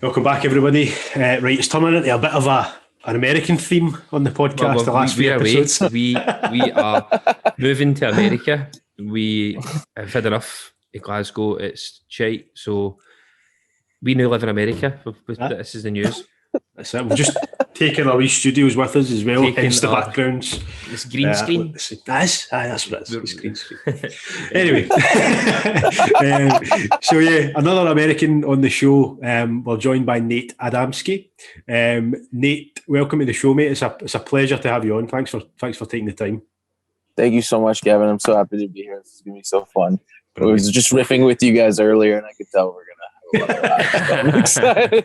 Welcome back, everybody. Right, it's turning into a bit of an American theme on the podcast. The last few episodes, we are moving to America. We have had enough in Glasgow. It's shite, so we now live in America. This is the news. That's it. We've just taken our wee studios with us as well, hence the backgrounds. This green screen. That's what it is. It's green screen. Anyway, so yeah, another American on the show. We're joined by Nate Adamsky. Nate, welcome to the show, mate. It's a pleasure to have you on. Thanks for taking the time. Thank you so much, Gavin. I'm so happy to be here. This is gonna be so fun. Brilliant. I was just riffing with you guys earlier, and I could tell we're gonna. I'm excited.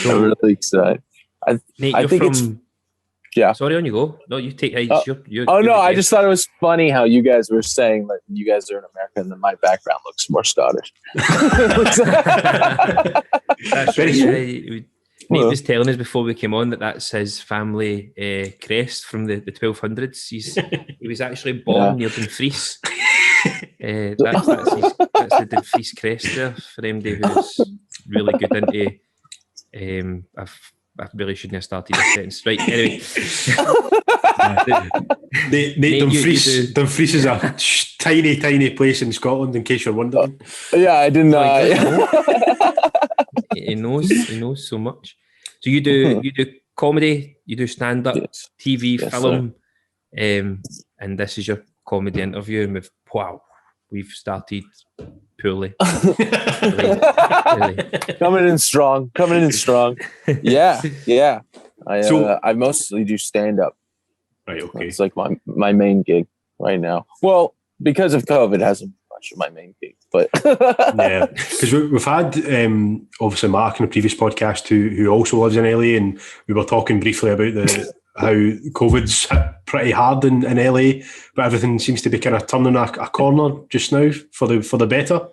I'm really excited. Nate, I think it's Sorry, on you go. No, you take. I just thought it was funny how you guys were saying that you guys are in America, and then my background looks more Scottish. That's right. Nate was telling us before we came on that's his family crest from the 1200s. He was actually born near Dumfries. That's the Dumfries crest there for MD, who's really good into. I really shouldn't have started this sentence. Right, anyway. Nate, Dumfries is a tiny place in Scotland, in case you're wondering. Yeah, I didn't know. He knows so much. So you do comedy, you do stand-up, TV, film, and this is your comedy interview, and we've started poorly. Really. Coming in strong. Yeah. I mostly do stand-up. Right, okay. It's like my main gig right now. Well, because of COVID, it hasn't been much of my main gig, but yeah, because we've had obviously Mark in a previous podcast who also lives in LA, and we were talking briefly about how COVID's hit pretty hard in LA, but everything seems to be kind of turning a corner just now for the better.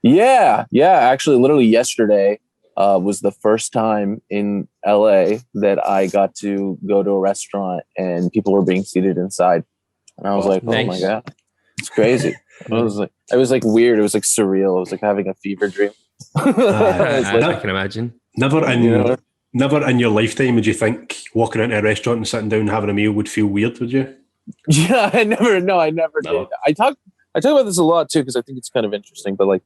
Yeah. Actually, literally yesterday was the first time in LA that I got to go to a restaurant and people were being seated inside, and I was like, nice. Oh my god, it's crazy. It was like weird. It was like surreal. It was like having a fever dream. I can imagine. Never in your lifetime would you think walking into a restaurant and sitting down and having a meal would feel weird, would you? Yeah, I never did. I talk about this a lot too, because I think it's kind of interesting. But like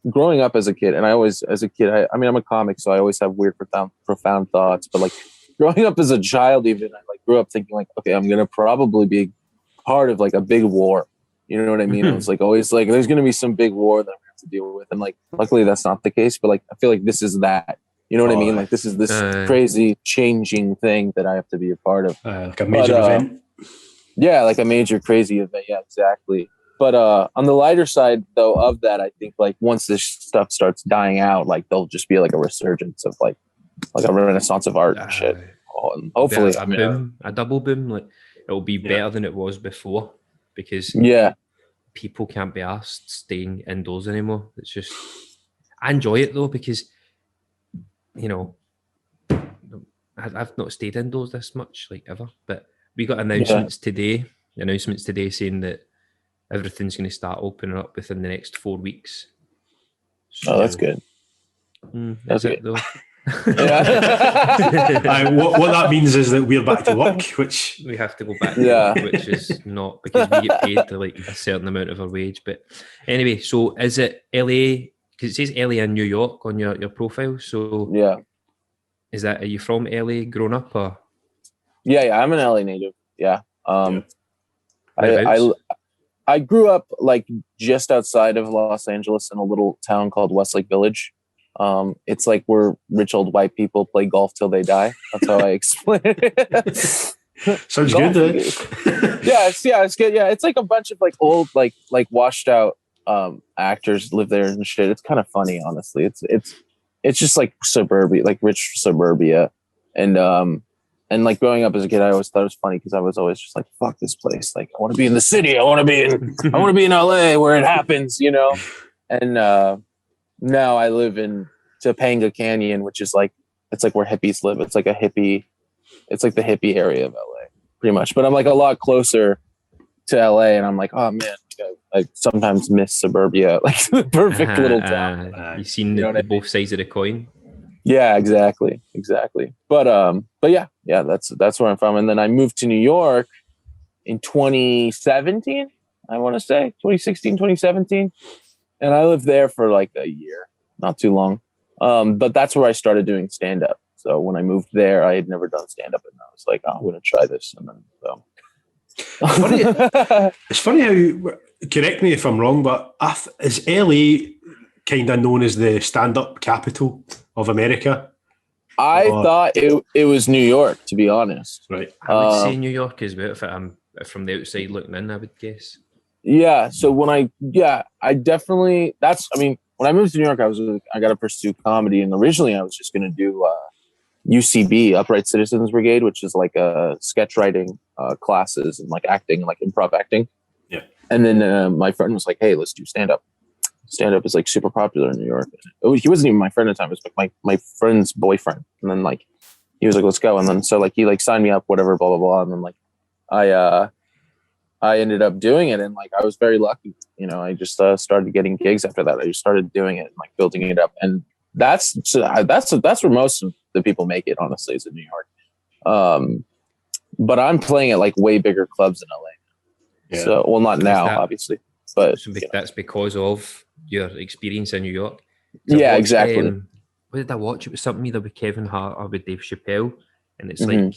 growing up as a kid, and I'm a comic, so I always have weird, profound thoughts. But like growing up as a child, even I like grew up thinking like, okay, I'm gonna probably be part of like a big war. You know what I mean? It was like always like there's gonna be some big war that I'm gonna have to deal with, and like luckily that's not the case. But like I feel like this is that. You know what I mean? Like this is this crazy changing thing that I have to be a part of. Like a major event. Yeah, like a major crazy event. Yeah, exactly. But on the lighter side, though, of that, I think like once this stuff starts dying out, like there'll just be like a resurgence of like a renaissance of art and shit. And hopefully, a double boom. Like it'll be better than it was before, because people can't be asked staying indoors anymore. It's just I enjoy it though, because I've not stayed indoors this much, like ever. But we got announcements today saying that everything's going to start opening up within the next 4 weeks. So, that's good. That's it, though. What that means is that we're back to work, which we have to go back to work, which is not, because we get paid to like a certain amount of our wage. But anyway, so is it LA? Because it says LA and New York on your profile. So are you from LA grown up, or? Yeah, I'm an LA native. Yeah. I grew up like just outside of Los Angeles in a little town called Westlake Village. It's like where rich old white people play golf till they die. That's how I explain it. Sounds good, though. It's good. Yeah, it's like a bunch of like old, like washed out actors live there and shit. It's kind of funny, honestly. It's just like suburbia, like rich suburbia, and like growing up as a kid, I always thought it was funny because I was always just like, "Fuck this place! Like, I want to be in the city. I want to be in LA where it happens, you know." And now I live in Topanga Canyon, which is like it's like where hippies live. It's like the hippie area of LA, pretty much. But I'm like a lot closer to LA, and I'm like, oh man, I sometimes miss suburbia, like the perfect little town. You've seen both sides of the coin. Yeah, exactly. But yeah, that's where I'm from. And then I moved to New York in 2017. I want to say 2016, 2017, and I lived there for like a year, not too long. But that's where I started doing stand up. So when I moved there, I had never done stand up, and I was like, oh, I'm going to try this, and then so. It's funny how, correct me if I'm wrong, but is LA kind of known as the stand-up capital of America? I thought it was New York, to be honest. Right. I would say New York as well, if I'm from the outside looking in, I would guess. Yeah. So when I definitely, when I moved to New York, I got to pursue comedy. And originally I was just going to do UCB, Upright Citizens Brigade, which is like sketch writing classes and like acting, like improv acting. Yeah. And then my friend was like, hey, let's do stand-up. Stand-up is like super popular in New York. He wasn't even my friend at the time. It was like my friend's boyfriend. And then like, he was like, let's go. And then so like he like signed me up, whatever, blah, blah, blah. And then like I ended up doing it, and like I was very lucky. You know, I just started getting gigs after that. I just started doing it and like building it up, and that's where most of the people make it. Honestly, is in New York. But I'm playing at like way bigger clubs in LA. Yeah. So, well, not now, obviously, but that's because of your experience in New York. Yeah, exactly. What did I watch? It was something either with Kevin Hart or with Dave Chappelle, and it's like,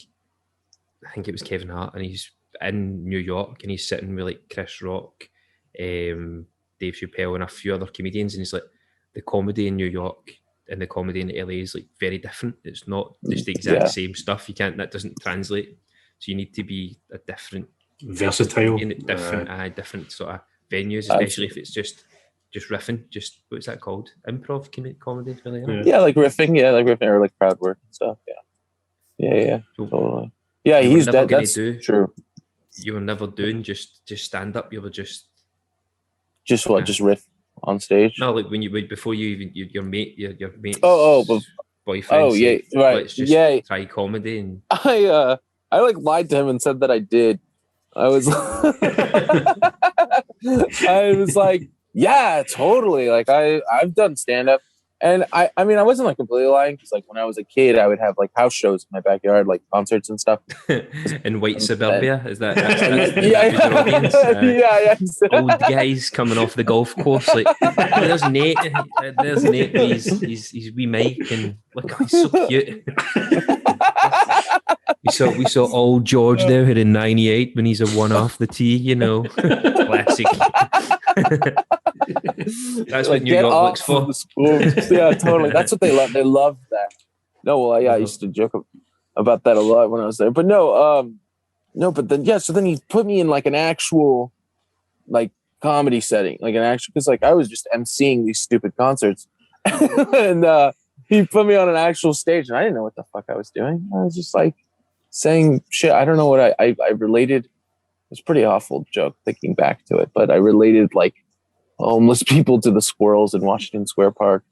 I think it was Kevin Hart, and he's in New York and he's sitting with like Chris Rock, Dave Chappelle, and a few other comedians, and he's like, the comedy in New York and the comedy in LA is like very different. It's not just the exact same stuff. That doesn't translate. So you need to be a different, versatile, different sort of venues, especially if it's just riffing. Just what's that called? Improv comedy, really? Yeah, like riffing. Yeah, like riffing or like crowd work and stuff. Yeah. So, totally. Yeah, he's dead. That's true. You were never doing just stand up. You were just what? Just riff on stage? No, like when before you even your mate's boyfriend. Oh yeah, right. Let's just try comedy, and I like lied to him and said that I did. I was like, yeah, totally. Like I've done stand up. And I mean, I wasn't like completely lying, because like when I was a kid, I would have like house shows in my backyard, like concerts and stuff. In white suburbia, is that? Yeah. Old guys coming off the golf course, like, there's Nate. He's wee Mike, and look, he's so cute. We saw old George there hitting 98 when he's a one off the tee, you know, classic. That's what New York looks for. Yeah, totally. That's what they love. They love that. No, well, yeah, I used to joke about that a lot when I was there. But but then so then he put me in like an actual like comedy setting, like an actual, because like I was just emceeing these stupid concerts, and he put me on an actual stage, and I didn't know what the fuck I was doing. I was just like saying shit. I don't know what I related. It's a pretty awful joke thinking back to it, but I related like homeless people to the squirrels in Washington Square Park.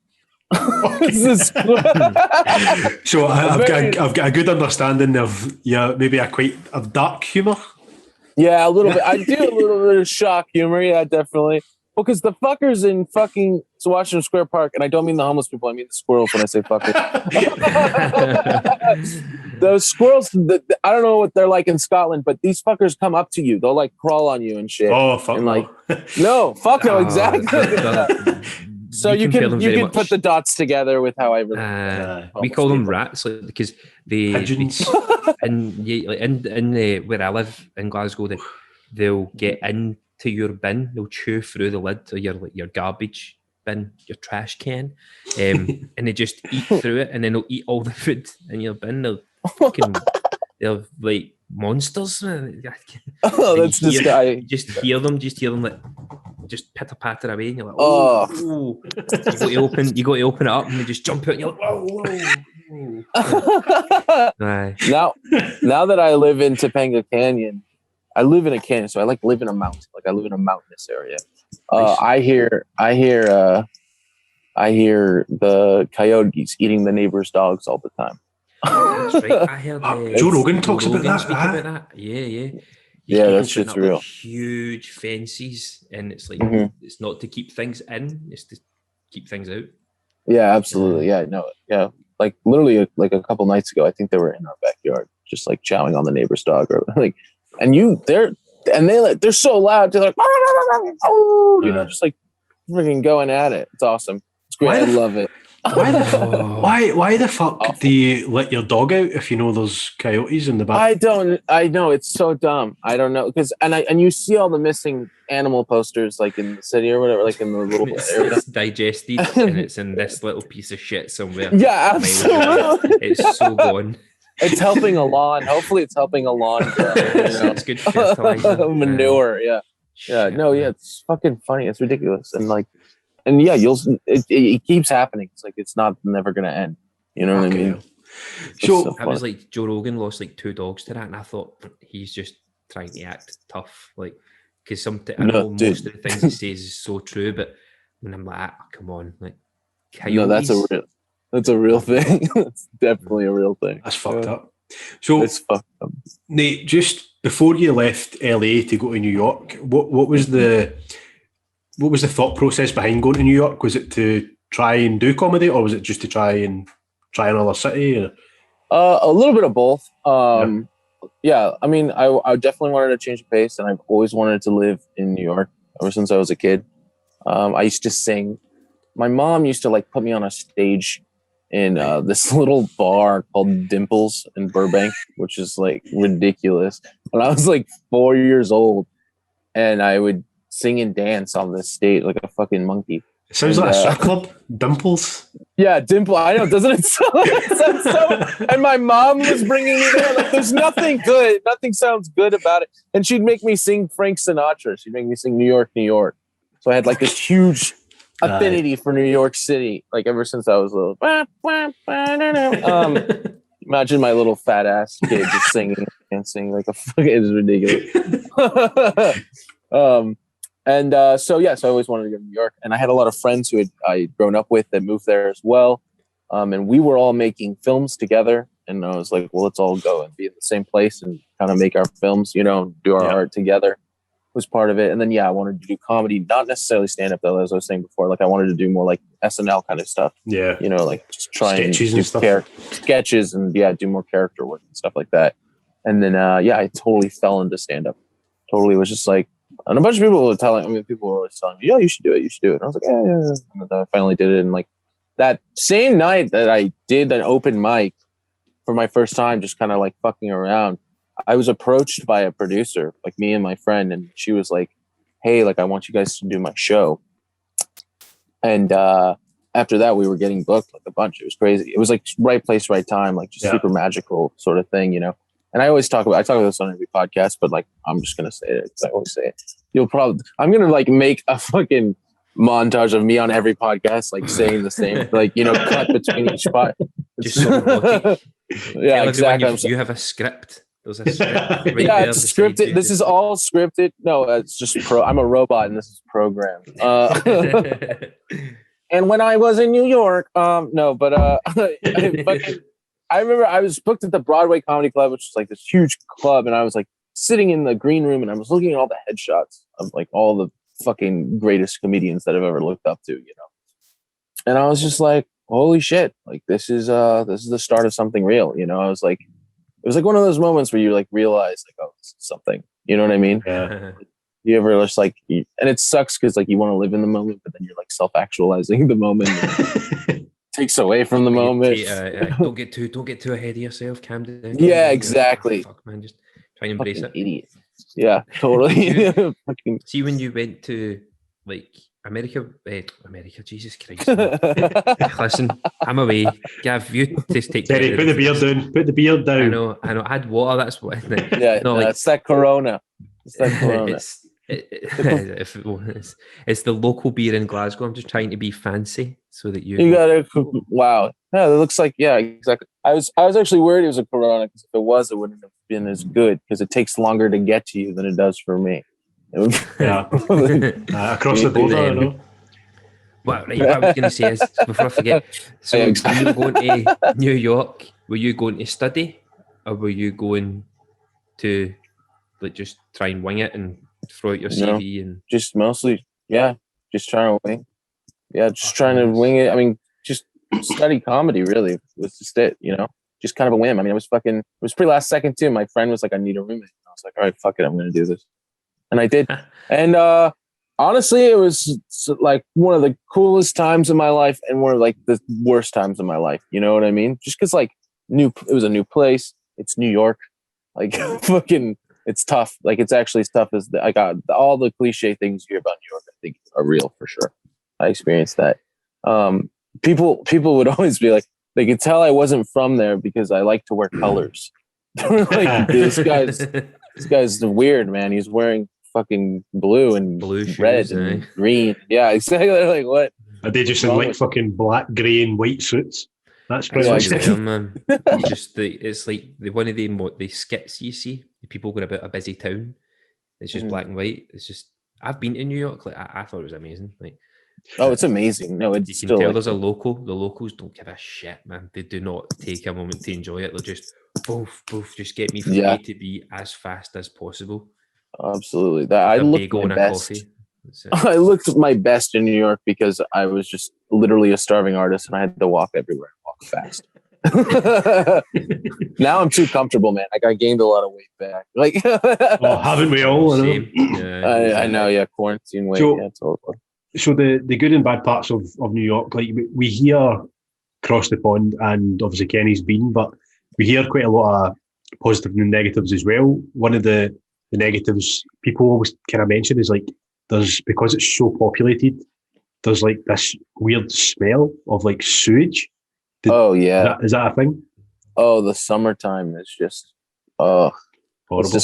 So I've got a good understanding of maybe a dark humor. Yeah, a little bit. I do a little bit of shock humor. Yeah, definitely. Well, because the fuckers in fucking Washington Square Park, and I don't mean the homeless people, I mean the squirrels when I say fuckers. Those squirrels, I don't know what they're like in Scotland, but these fuckers come up to you. They'll like crawl on you and shit. Oh, fuck and no. Like, no, fuck no, exactly. So you can put the dots together with how I we call them rats, like, because they in where I live in Glasgow, they'll get into your bin, they'll chew through the lid of your garbage bin, your trash can, and they just eat through it, and then they'll eat all the food in your bin. They're like monsters. Oh, that's this guy. Just hear them like just pitter patter away, and you're like, oh. You got to open it up, and they just jump out, and you're like, whoa. Now that I live in Topanga Canyon, I live in a canyon, so I like live in a mountain. Like I live in a mountainous area. I hear the coyotes eating the neighbors' dogs all the time. That's right. I heard Joe Rogan talks about that. Speak about that. Yeah. Yeah, that shit's real. Like huge fences, and it's like it's not to keep things in; it's to keep things out. Yeah, absolutely. Yeah, no, yeah. like literally like a couple nights ago, I think they were in our backyard, just like chowing on the neighbor's dog, or like, and they're so loud. They're like, oh, you know, just like freaking going at it. It's awesome. It's great. I love it. Why the fuck do you let your dog out if you know there's coyotes in the back? I know it's so dumb. I don't know, because and you see all the missing animal posters like in the city or whatever, like in the little area. It's digested and it's in this little piece of shit somewhere. Yeah, absolutely. It's so gone. It's helping a lawn. Hopefully, it's helping a lawn. It's good fertilizer. Manure. Yeah. No, yeah, it's fucking funny. It's ridiculous, and yeah, it keeps happening. It's like it's never gonna end. You know what I mean? So I was like, Joe Rogan lost like 2 dogs to that, and I thought he's just trying to act tough, like, because I know most of the things he says is so true, but when I'm like, come on, like, coyotes. No, that's a real thing. It's definitely a real thing. That's fucked up. So it's fucked up. Nate, just before you left LA to go to New York, what was the thought process behind going to New York? Was it to try and do comedy, or was it just to try another city? A little bit of both. Yeah, I mean, I definitely wanted to change the pace, and I've always wanted to live in New York ever since I was a kid. I used to sing. My mom used to like put me on a stage in this little bar called Dimples in Burbank, which is like ridiculous. When I was like 4 years old, and I would sing and dance on this stage like a fucking monkey. It sounds like a strip club. Dimples. Yeah, Dimple. I know, doesn't it sound so? And my mom was bringing me there. Like, there's nothing good. Nothing sounds good about it. And she'd make me sing Frank Sinatra. She'd make me sing New York, New York. So I had like this huge affinity for New York City, like ever since I was little. Imagine my little fat ass kid just singing and singing like a fucking. It was ridiculous. So I always wanted to go to New York, and I had a lot of friends who I'd grown up with that moved there as well. And we were all making films together, and I was like, well, let's all go and be in the same place and kind of make our films, you know, do our art together was part of it. And then, I wanted to do comedy, not necessarily stand up though, as I was saying before. Like I wanted to do more like SNL kind of stuff. Yeah. You know, like just try sketches and do sketches and do more character work and stuff like that. And then, I totally fell into stand up. Totally was just like, and a bunch of people were telling me, yeah, you should do it. You should do it. And I was like, yeah. And then I finally did it. And like that same night that I did an open mic for my first time, just kind of like fucking around, I was approached by a producer, like me and my friend. And she was like, hey, like, I want you guys to do my show. And after that, we were getting booked like a bunch. It was crazy. It was like right place, right time, like just super magical sort of thing, you know? And I talk about this on every podcast, but like, I'm just going to say it. I always say it. I'm going to like make a fucking montage of me on every podcast, like saying the same, like, you know, cut between each part. Just so yeah, exactly. You have a script. There's a script right there. It's scripted. This is all scripted. No, it's just I'm a robot and this is programmed. And when I was in New York, I remember I was booked at the Broadway Comedy Club, which is like this huge club, and I was like sitting in the green room and I was looking at all the headshots of like all the fucking greatest comedians that I've ever looked up to, you know. And I was just like, holy shit, like this is the start of something real, you know. I was like, it was like one of those moments where you like realize like, oh, this is something, you know what I mean? Yeah. You ever just like, and it sucks because like you want to live in the moment, but then you're like self-actualizing the moment. Takes away from the moment. Don't get too ahead of yourself. Calm down. Yeah, exactly. Fuck, man, just try and embrace it. Idiot. Yeah, totally. See, when you went to like America, Jesus Christ! Listen, I'm away. Gav, you just take. Terry, put the beard down. Put the beard down. I know. I had water. That's what. It's that Corona. It's that Corona. It's the local beer in Glasgow. I'm just trying to be fancy so that you gotta. Wow, yeah, it looks like exactly. I was actually worried it was a Corona because if it was, it wouldn't have been as good because it takes longer to get to you than it does for me. Across the border, I know. Well, right, what I was going to say is before I forget. So, when you were going to New York, were you going to study, or were you going to like just try and wing it and throw out your CV and just mostly, just trying to wing. Yeah, just trying to wing it. I mean, just study comedy. Really, was just it. Just kind of a whim. I mean, it was pretty last second too. My friend was like, "I need a roommate." And I was like, "All right, fuck it, I'm gonna do this," and I did. And honestly, it was like one of the coolest times of my life and one of like the worst times of my life. You know what I mean? Just because like it was a new place. It's New York. Like fucking, it's tough. Like it's actually as tough as I got all the cliche things you hear about New York. I think are real for sure. I experienced that. People would always be like, they could tell I wasn't from there because I like to wear colors. Like this guy's weird, man. He's wearing fucking blue and red shoes, and green. Yeah, exactly. They're like, what? Are they just in like fucking black, grey, and white suits? That's pretty much it, man. It's like one of the skits you see, the people going about a busy town. It's just black and white. It's just, I've been to New York. Like I thought it was amazing. Like, oh, it's amazing. No, it's you can still tell like, there's a local. The locals don't give a shit, man. They do not take a moment to enjoy it. They're just boof, just get me from A to B as fast as possible. Absolutely. That I looked my best. I looked my best in New York because I was just literally a starving artist and I had to walk everywhere and walk fast. Now I'm too comfortable, man. Like I gained a lot of weight back. Like, haven't we all? I know. Yeah, quarantine weight. So, yeah, totally. So the good and bad parts of New York, like we hear across the pond, and obviously Kenny's been, but we hear quite a lot of positive and negatives as well. One of the negatives people always kind of mention is like because it's so populated, there's like this weird smell of like sewage. Is that a thing? Oh, the summertime is just horrible.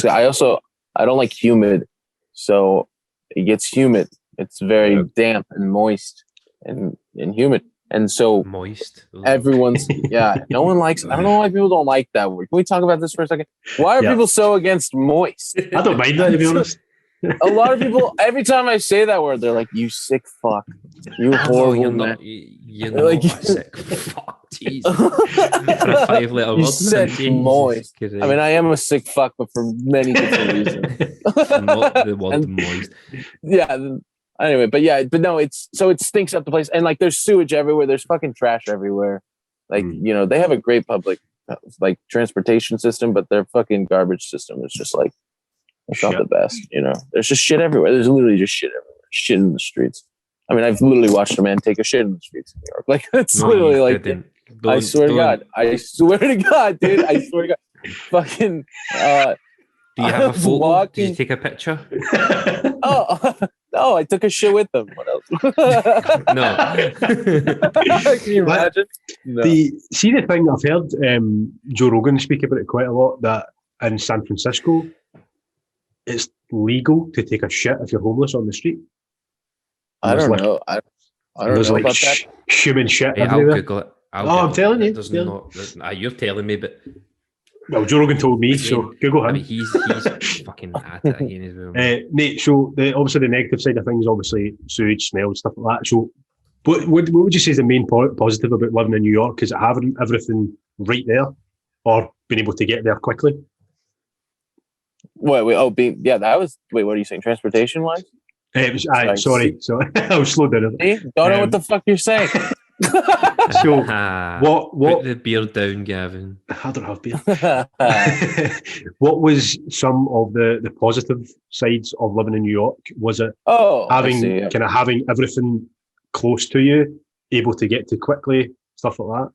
I don't like humid, so it gets humid. It's very damp and moist and humid. And so moist. Everyone's no one likes I don't know why people don't like that word. Can we talk about this for a second? Why are people so against moist? I don't mind that, to be honest. A lot of people, every time I say that word, they're like, "You sick fuck, you horrible man." You're not like, a sick fuck. Jeez. For a 5-letter word. You said moist. I mean, I am a sick fuck, but for many different reasons. Not the word moist. Yeah. Anyway, but no, it stinks up the place, and like there's sewage everywhere. There's fucking trash everywhere. Like they have a great public like transportation system, but their fucking garbage system is just like it's not the best. There's just shit everywhere. There's literally just shit everywhere. Shit in the streets. I mean, I've literally watched a man take a shit in the streets of New York. Like it's literally like I swear to God, dude. I swear to God. Fucking. Do you have a photo? Did you take a picture? No, I took a shit with them. What else? No. Can you imagine? No. The thing I've heard Joe Rogan speak about it quite a lot, that in San Francisco, it's legal to take a shit if you're homeless on the street. I don't know. I don't know like about that. Human shit everywhere. I'll Google it. I'm telling you. You're telling me, but... Well, Joe Rogan told me, so Google him. I mean, he's fucking at it again as well. Nate, so obviously the negative side of things, obviously sewage, smell, stuff like that. So what would you say is the main positive about living in New York? Is it having everything right there or being able to get there quickly? What are you saying, transportation-wise? Sorry. I was slow down. Don't know what the fuck you're saying. So what put the beard down, Gavin? I don't have beard. What was some of the positive sides of living in New York? Was it having everything close to you, able to get to quickly, stuff like that?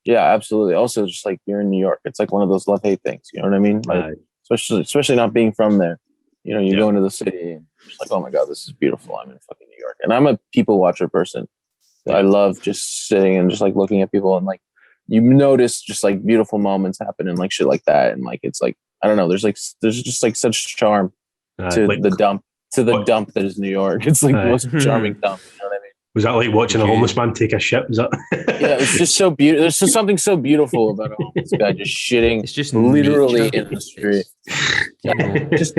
Yeah, absolutely. Also, just like you're in New York, it's like one of those love-hate things. You know what I mean? Like, especially not being from there. You go into the city and it's like, oh my God, this is beautiful. I'm in fucking New York, and I'm a people watcher person. I love just sitting and just like looking at people and like you notice just like beautiful moments happen and like shit like that, and like it's like I don't know. There's just like such charm to the dump that is New York. It's like the most charming dump. You know what I mean? Was that like watching a homeless man take a shit? Was that? Yeah, it's just so beautiful. There's just something so beautiful about a homeless guy just shitting. It's just literally in the street. Just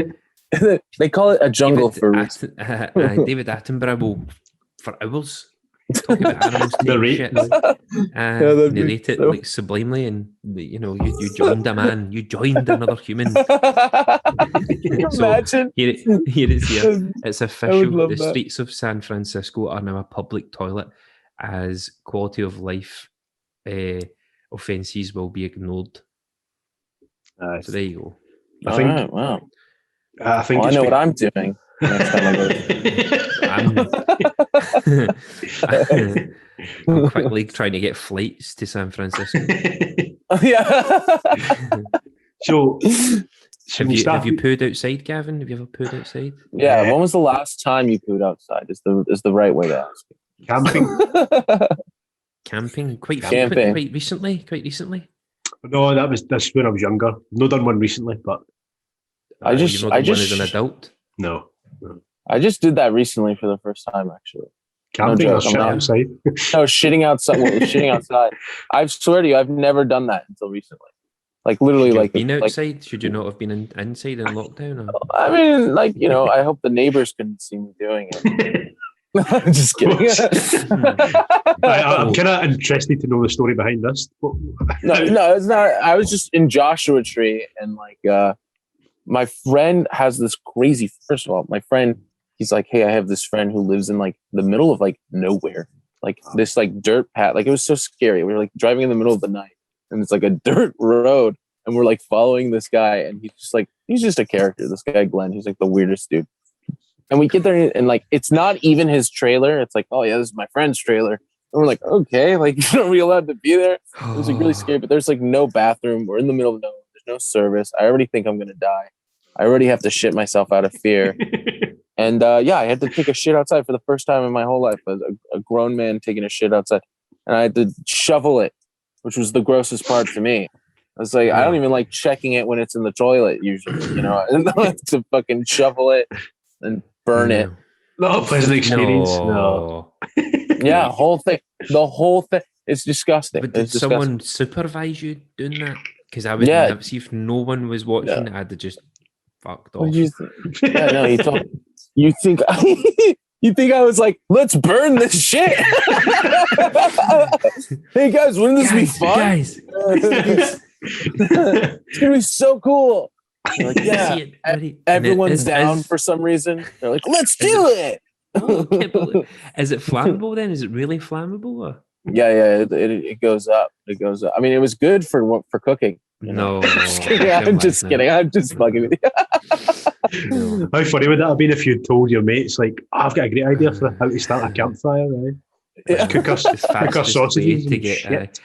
they call it a jungle David Attenborough will for hours talk about animals taking shit and narrate it like sublimely, and you joined a man, you joined another human. Imagine. Here it is here. It's official. The streets of San Francisco are now a public toilet, as quality of life offences will be ignored. So there you go. I think. Right, wow. I think I know what I'm doing next time I go. I'm quickly trying to get flights to San Francisco. Yeah. So have you pooed outside, Gavin? Have you ever pooed outside? Yeah. When was the last time you pooed outside? Is the right way to ask it. Camping? Quite recently. No, that's when I was younger. No done one recently, but you've not done one as an adult. No. I just did that recently for the first time, actually. Camping or shitting outside? No, shitting outside. Shitting outside. I swear to you, I've never done that until recently. Like literally, like been outside. Should you not have been inside in lockdown? Or? I mean, like I hope the neighbors couldn't see me doing it. I'm just kidding. I'm kind of interested to know the story behind this. No, it's not. I was just in Joshua Tree, and my friend has this crazy. First of all, my friend, he's like, "Hey, I have this friend who lives in like the middle of like nowhere, like this like dirt path. Like it was so scary. We were like driving in the middle of the night, and it's like a dirt road, and we're like following this guy, and he's just a character. This guy Glenn, he's like the weirdest dude." And we get there and like, it's not even his trailer. It's like, oh yeah, this is my friend's trailer. And we're like, okay, like, are we allowed to be there? It was like really scary, but there's like no bathroom. We're in the middle of nowhere. There's no service. I already think I'm going to die. I already have to shit myself out of fear. And I had to take a shit outside for the first time in my whole life. As a grown man taking a shit outside. And I had to shovel it, which was the grossest part to me. I was like, I don't even like checking it when it's in the toilet usually, and I have to fucking shovel it and burn it. Not a pleasant experience. No. Yeah, the whole thing. It's disgusting. But did someone supervise you doing that? Because I would see if no one was watching, I'd have just fucked off. You think you think I was like, let's burn this shit? Hey guys, wouldn't this be fun? Guys. It's gonna be so cool. Like, yeah, everyone's down for some reason. They're like, let's do it. Is it flammable then? Is it really flammable? Or? Yeah, it goes up. It goes up. I mean, it was good for cooking. No, I'm just kidding. I'm just fucking with you. How funny would that have been if you'd told your mates, like, I've got a great idea for how to start a campfire, right? Yeah. Cook our sausages to get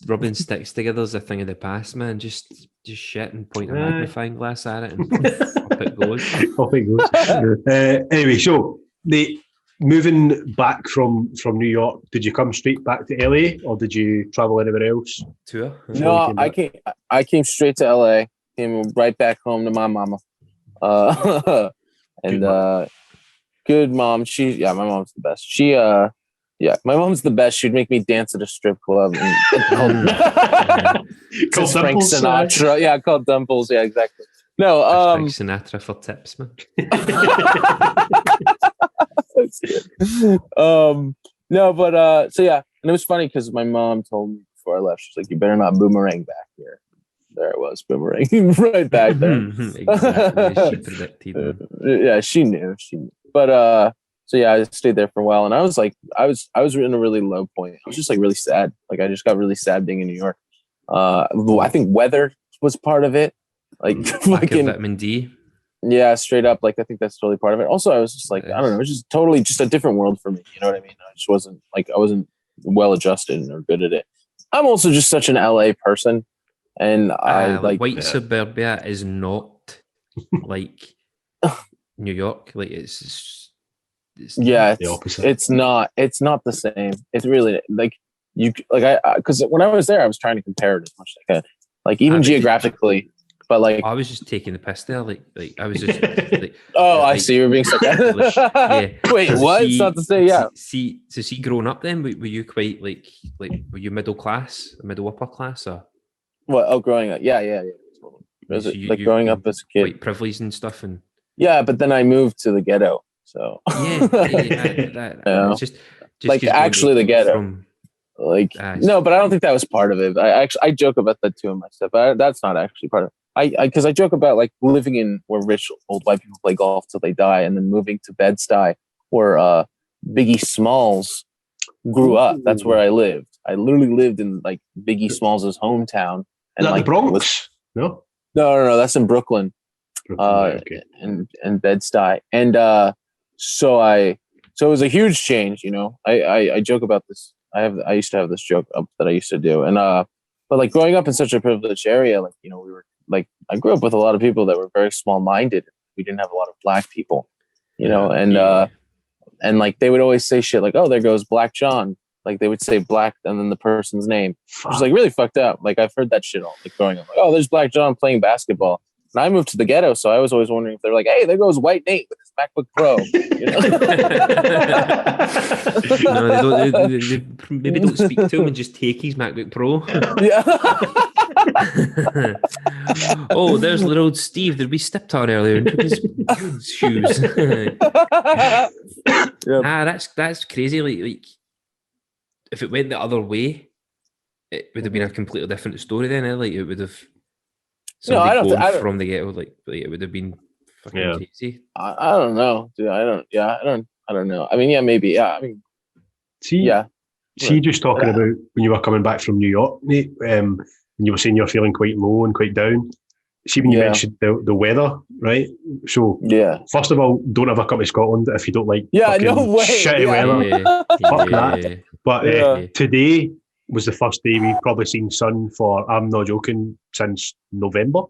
rubbing sticks together is a thing of the past, man. Just shit and point a magnifying glass at it and up it goes. Anyway, so moving back from New York, did you come straight back to LA or did you travel anywhere else? Tour? No, I came straight to LA. Came right back home to my mama. Good mom. My mom's the best. My mom's the best. She'd make me dance at a strip club. Called Frank Sinatra. Yeah, called Dimples. Yeah, exactly. No, Frank Sinatra for tips, man. That's good. No, but so yeah, and it was funny because my mom told me before I left, she's like, "You better not boomerang back here." There it was, boomerang right back there. Exactly. She predicted. Yeah, she knew. But so yeah, I stayed there for a while, and I was in a really low point. I was just like really sad. Like I just got really sad being in New York. I think weather was part of it. Like fucking vitamin D. Yeah, straight up. Like I think that's totally part of it. Also, I was just like, I don't know, it was just totally just a different world for me. You know what I mean? I wasn't well adjusted or good at it. I'm also just such an LA person, and I like white suburbia is not like New York. Like it's the opposite. It's not the same. It's really like because when I was there, I was trying to compare it as much as I could, like even geographically. But like, I was just taking the piss there. Like I was just. Like, I see you're being sarcastic. Yeah. Wait, what? It's not to say, yeah. See, growing up, then were you quite like were you middle class, middle upper class, or what? Oh, growing up, yeah. Was it like growing up as a kid, quite privileged and stuff, and yeah, but then I moved to the ghetto, so it's just like actually the ghetto. No, but I don't think that was part of it. I joke about that too in my stuff. That's not actually part of it. Because I joke about like living in where rich old white people play golf till they die, and then moving to Bed-Stuy, where Biggie Smalls grew up. That's where I lived. I literally lived in like Biggie Smalls' hometown. And Is that like the Bronx? No? No. That's in Brooklyn. Okay. And Bed-Stuy. And so it was a huge change, you know. I joke about this. I used to have this joke that I used to do. And but like growing up in such a privileged area, like, you know, we were like, I grew up with a lot of people that were very small-minded. We didn't have a lot of black people, you know, and like they would always say shit like, oh, there goes Black John. Like they would say black and then the person's name. Which was like really fucked up. Like I've heard that shit all like growing up. Like, oh, there's Black John playing basketball. And I moved to the ghetto, so I was always wondering if they're like, hey, there goes White Nate with his MacBook Pro. You know? No, they maybe don't speak to him and just take his MacBook Pro. Yeah. Oh, there's little old Steve that we stepped on earlier and took his shoes. That's crazy. Like if it went the other way, it would have been a completely different story then. Like it would have somebody from the ghetto. Like it would have been fucking crazy. I don't know, dude. I don't know. I mean, yeah, maybe. Yeah, I mean, see, just talking about when you were coming back from New York, mate. And you were saying you're feeling quite low and quite down. See, when you mentioned the weather, right? So, first of all, don't ever come to Scotland if you don't like shitty weather. Fuck that. But today was the first day we've probably seen sun for, I'm not joking, since November.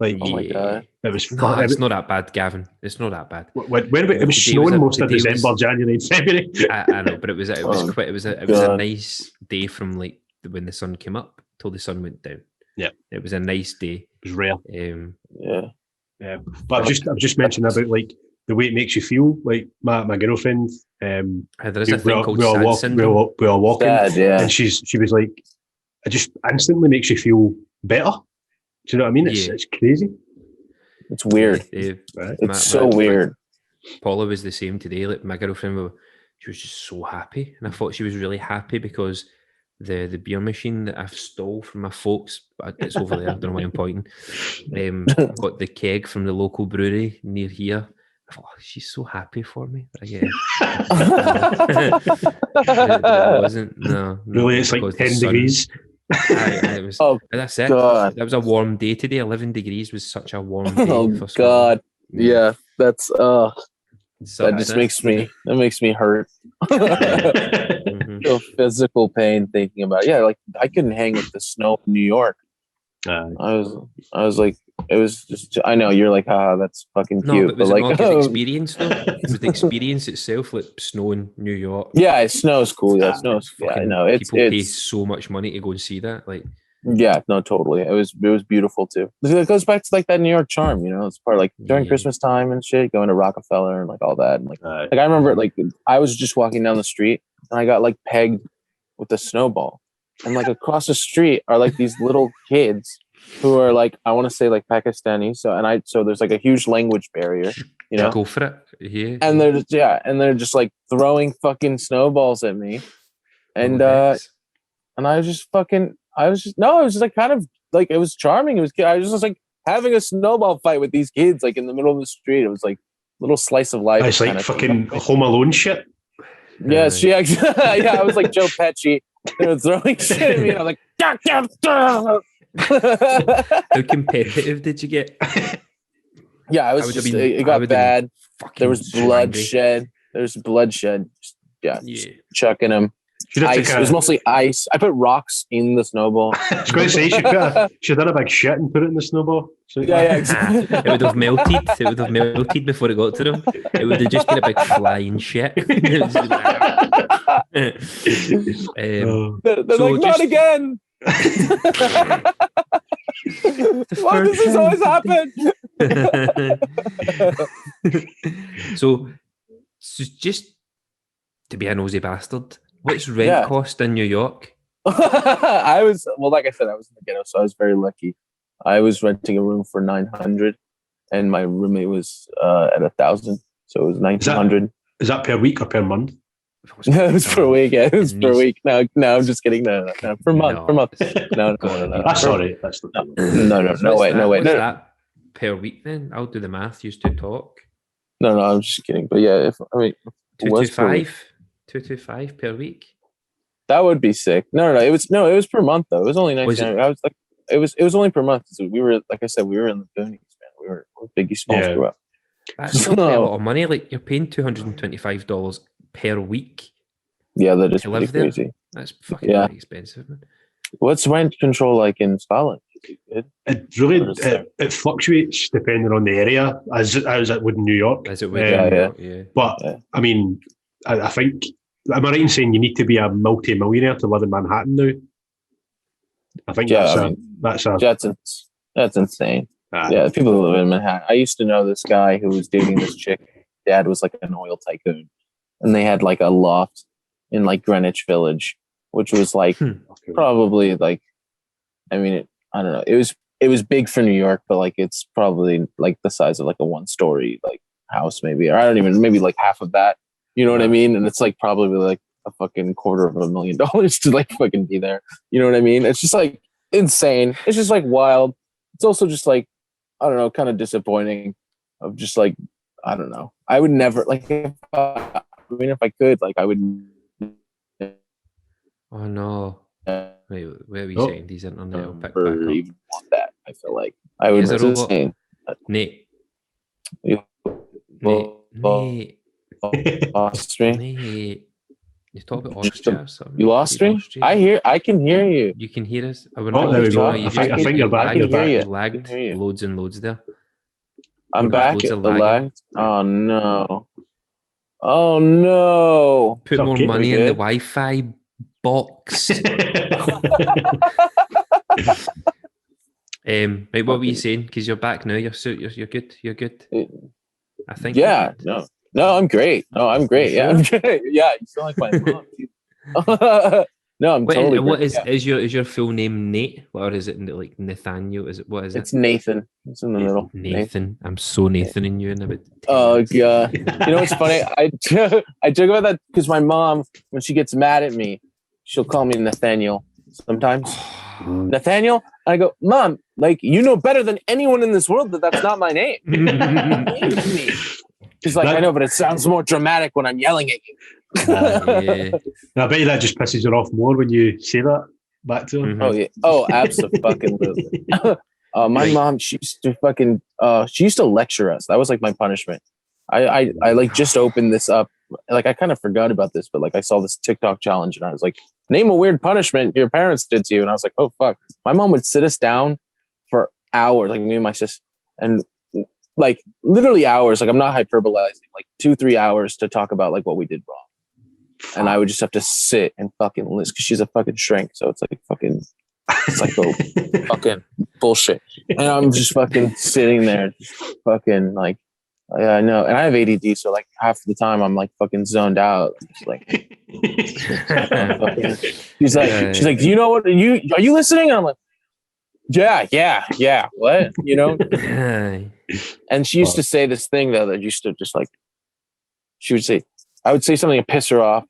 Like, oh my God. It was it's not that bad, Gavin. It's not that bad. It was snowing most of December, January, and February. I know, but it was a nice day from like when the sun came up till the sun went down. Yeah, it was a nice day. It was rare. But I've just mentioned about like the way it makes you feel. Like my girlfriend, there is a thing called sad syndrome. We were walking, and she was like, it just instantly makes you feel better. Do you know what I mean? It's crazy. It's weird. It's so weird. Paula was the same today. Like my girlfriend, she was just so happy, and I thought she was really happy because the beer machine that I've stole from my folks, it's over there. I don't know why I'm pointing. Got the keg from the local brewery near here. I thought, she's so happy for me. But I guess it wasn't. No, really, it's like 10 degrees. It was, that's it. God. That was a warm day today. 11 degrees was such a warm day. Oh God, yeah, that's that just makes me hurt. Feel physical pain thinking about it. Yeah, like I couldn't hang with the snow in New York. I was like, it was just. I know you're like, that's fucking cute. But was it like an experience though? It was the experience itself, like snow in New York. Yeah, it snows cool. Yeah, it snows. Yeah, I know. People pay so much money to go and see that. Like, yeah, no, totally. It was beautiful too. It goes back to like that New York charm, you know. It's part like during Christmas time and shit, going to Rockefeller and like all that. And like I remember, like I was just walking down the street and I got like pegged with a snowball, and like across the street are like these little kids who are like, I want to say like Pakistani. So there's like a huge language barrier, you know. Go for it. Yeah. And they're just like throwing fucking snowballs at me, and and I was just like kind of like, it was charming. I was just like having a snowball fight with these kids like in the middle of the street. It was like a little slice of life. It's like fucking Home Alone shit. Yes, yeah, I was like Joe Pesci. They were throwing shit at me. And I was like, How competitive did you get? Yeah, it got bad. There was bloodshed. Just chucking them. Ice. It was mostly ice. I put rocks in the snowball. I was going to say, she done a big shit and put it in the snowball. So, exactly. It would have melted. It would have melted before it got to them. It would have just been a big flying shit. They're like, not again. Why does this always happen? So just to be a nosy bastard, what's rent cost in New York? Like I said, I was in the ghetto, so I was very lucky. I was renting a room for $900, and my roommate was at 1,000, so it was $1,900. Is that per week or per month? It was per week. Yeah, it was per week. No, I'm just kidding. No, per month. Per month. No. That's all right. That's no way. What's that per week then? I'll do the math. Used to talk. No, I'm just kidding. But yeah, 225 per week. That would be sick. No. It was per month though. It was only 19. I was like, it was only per month. So we were, like I said, we were in the boonies, man. We were Biggie Smalls grew up. That's still quite a lot of money. Like you're paying $225 per week. Yeah, that is pretty crazy. That's fucking really expensive, man. What's rent control like in Scotland? It really it fluctuates depending on the area, as it would in New York. As it would, yeah. But I mean, I think, am I right in saying you need to be a multi-millionaire to live in Manhattan now? I think that's insane. Yeah, people who live in Manhattan. I used to know this guy who was dating this chick. Dad was like an oil tycoon, and they had like a loft in like Greenwich Village, which was like probably like, I mean, I don't know. It was big for New York, but like it's probably like the size of like a 1-story like house, maybe, or I don't even, maybe like half of that. You know what I mean? And it's like probably like a fucking $250,000 to like fucking be there. You know what I mean? It's just like insane. It's just like wild. It's also just like, I don't know, kind of disappointing. Of just like, I don't know. I would never like. If I could, like, I would. Oh no! Wait, where are we saying these internet? I'll pick back up. Even want that? I feel like I would. Nate. Lost me. Nate. You talk about Austria. You lost me? I can hear you. You can hear us? There we go. I think you're back. You lagged loads and loads there. I'm back. Lagged. Oh no. Oh no. Put more money in the Wi-Fi box. Right, what were you saying? Because you're back now. You're good. You're good. I think. Yeah. No, I'm great. I'm great. Yeah, I'm great. Yeah, you sound like my mom. No, I'm totally. What is your full name Nate, or is it like Nathaniel? What is it? It's Nathan. It's in the middle. Nathan. I'm so Nathan in you in a bit. Oh god. You know what's funny? I joke about that because my mom, when she gets mad at me, she'll call me Nathaniel sometimes. Nathaniel, I go, Mom, like you know better than anyone in this world that that's not my name. She's like, I know, but it sounds more dramatic when I'm yelling at you. I bet you that just pisses her off more when you say that back to her. Mm-hmm. Oh yeah. Oh, absolutely. My mom, she used to lecture us. That was like my punishment. I like just opened this up. Like I kind of forgot about this, but like I saw this TikTok challenge and I was like, name a weird punishment your parents did to you. And I was like, oh fuck. My mom would sit us down for hours, like me and my sister, and like literally hours, like I'm not hyperbolizing, like 2-3 hours to talk about like what we did wrong. And I would just have to sit and fucking listen because she's a fucking shrink. So it's like fucking psycho fucking bullshit. And I'm just fucking sitting there, just fucking like, yeah, I know. And I have ADD. So like half the time I'm like fucking zoned out. Just like, she's like, do you know what, are you listening? And I'm like, yeah. What? You know? And she used to say this thing though that used to just like, she would say, I would say something to piss her off,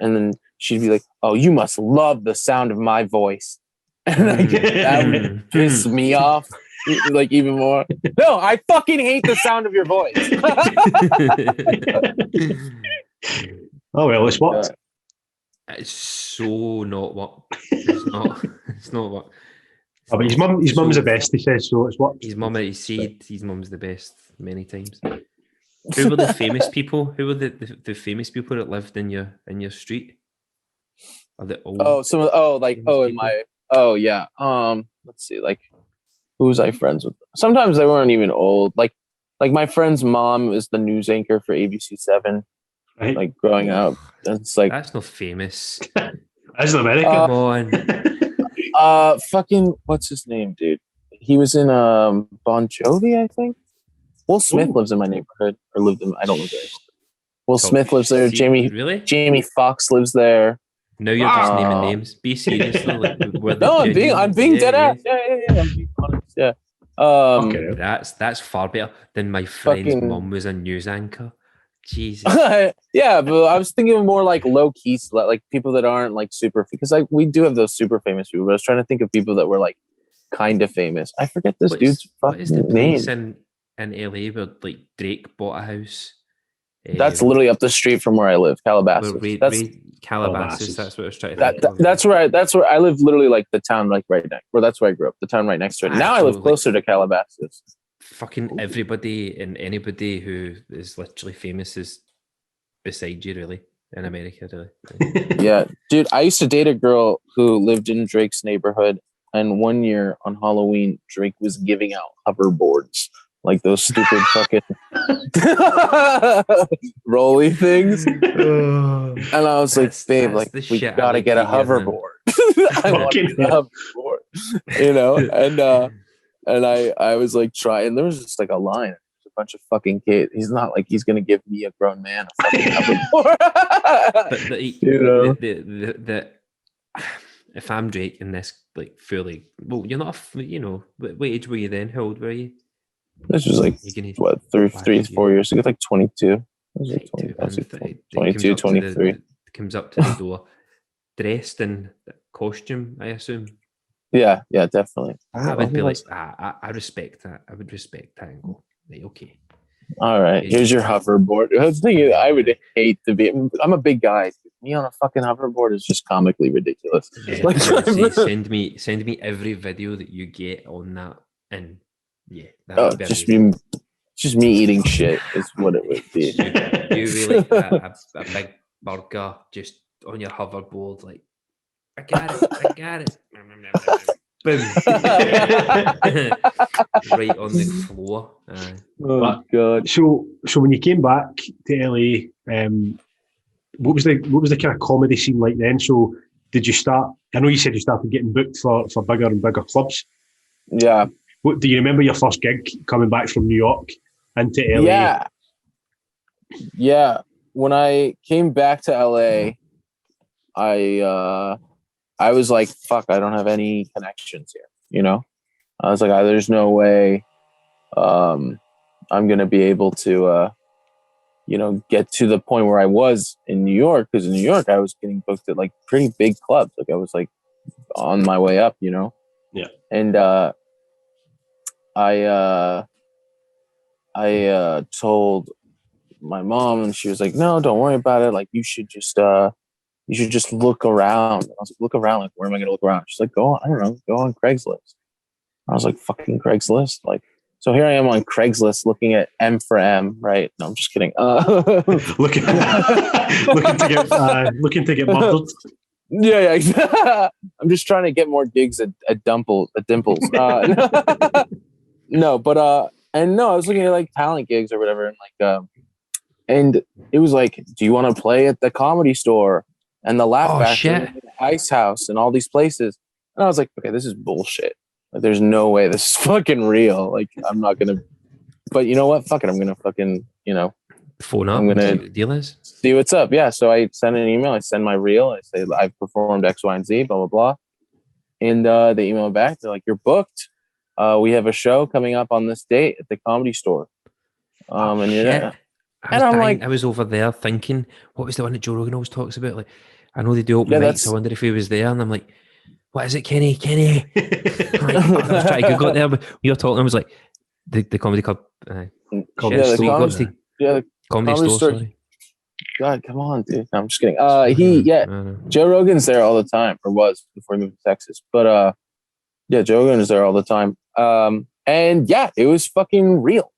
and then she'd be like, "Oh, you must love the sound of my voice," and like, that would piss me off like even more. No, I fucking hate the sound of your voice. Oh well, it's what. It's so not what. It's not. It's not what. Oh, but his mum's the best, he says, so it's what? His mum, he said his mum's the best many times. Who were the famous people? Who were the famous people that lived in your street? Are they old? Let's see, like who was I friends with? Sometimes they weren't even old. Like my friend's mom is the news anchor for ABC7. Right. Like growing up. It's like that's not famous. That's in America. Come on. Fucking what's his name, dude? He was in Bon Jovi, I think. Will Smith lives in my neighborhood, or lived in. I don't live there. Will Smith lives there. Jamie Foxx lives there. No, you're just naming names. Be serious. Like, no, I'm being dead ass. Yeah. I'm being honest. Yeah. Okay. That's far better than my friend's mum was a news anchor. Jesus. Yeah, but I was thinking more like low key, like people that aren't like super, because like we do have those super famous people. But I was trying to think of people that were like kind of famous. I forget this dude's fucking name. In LA where like Drake bought a house. That's literally up the street from where I live, Calabasas. Calabasas. That's what I was trying to think. That's where I live. Literally, like the town, like right next. Well, that's where I grew up. The town right next to it. Now I live closer to Calabasas. Fucking everybody and anybody who is literally famous is beside you, really, in America, really. Yeah, dude. I used to date a girl who lived in Drake's neighborhood, and one year on Halloween, Drake was giving out hoverboards, like those stupid fucking rolly things. And I was like, babe, like we gotta get a hoverboard. I want a hoverboard, you know. And I was like trying. There was just like a line, a bunch of fucking kids. He's not like he's gonna give me, a grown man, a fucking hoverboard. But you know, the if I'm Drake in this, like fully, well, you're not, you know, what age were you then? How old were you? This was like what, 4 years ago, like 22. 22, 23. Comes up to the door, dressed in costume, I assume. Yeah, definitely. I would be like, I respect that. I would respect that and go, right, okay. All right, here's your hoverboard. The thing is, I would hate to be. I'm a big guy. Me on a fucking hoverboard is just comically ridiculous. Yeah, like, send me every video that you get on that, and yeah, that would be just me eating shit is what it would be. You really a big burger just on your hoverboard, like I got it. Boom. Right on the floor. Oh god. So when you came back to LA, what was the kind of comedy scene like then? So did you start? I know you said you started getting booked for bigger and bigger clubs. Yeah. What do you remember your first gig coming back from New York into LA? Yeah. When I came back to LA, I was like, fuck, I don't have any connections here. You know, I was like, there's no way I'm going to be able to, get to the point where I was in New York. Because in New York, I was getting booked at like pretty big clubs. Like I was like on my way up, you know? Yeah. And I told my mom, and she was like, no, don't worry about it. Like you should just look around. I was like, look around. Like, where am I going to look around? She's like, go on Craigslist. I was like, fucking Craigslist. Like, so here I am on Craigslist looking at M for M, right? No, I'm just kidding. looking to get murdered. Yeah. I'm just trying to get more gigs at Dimples. No, but I was looking at like talent gigs or whatever, and like and it was like, do you want to play at the Comedy Store and the Laugh Factory, and the Ice House, and all these places? And I was like, okay, this is bullshit. Like, there's no way this is fucking real. Like, I'm not gonna. But you know what? Fuck it. I'm gonna fucking, phone up. I'm gonna see what the deal is. See what's up. Yeah. So I send an email. I send my reel. I say I've performed X, Y, and Z. Blah blah blah. And they email back. They're like, you're booked. We have a show coming up on this date at the Comedy Store. And you're there. I'm like, I was over there thinking, what was the one that Joe Rogan always talks about? Like, I know they do open mics. I wonder if he was there. And I'm like, what is it, Kenny? I was trying to Google it there, but you're talking. I was like, the comedy club. Comedy store. Sorry. God, come on, dude. No, I'm just kidding. Joe Rogan's there all the time, or was before he moved to Texas. But Joe Rogan is there all the time. And yeah, it was fucking real.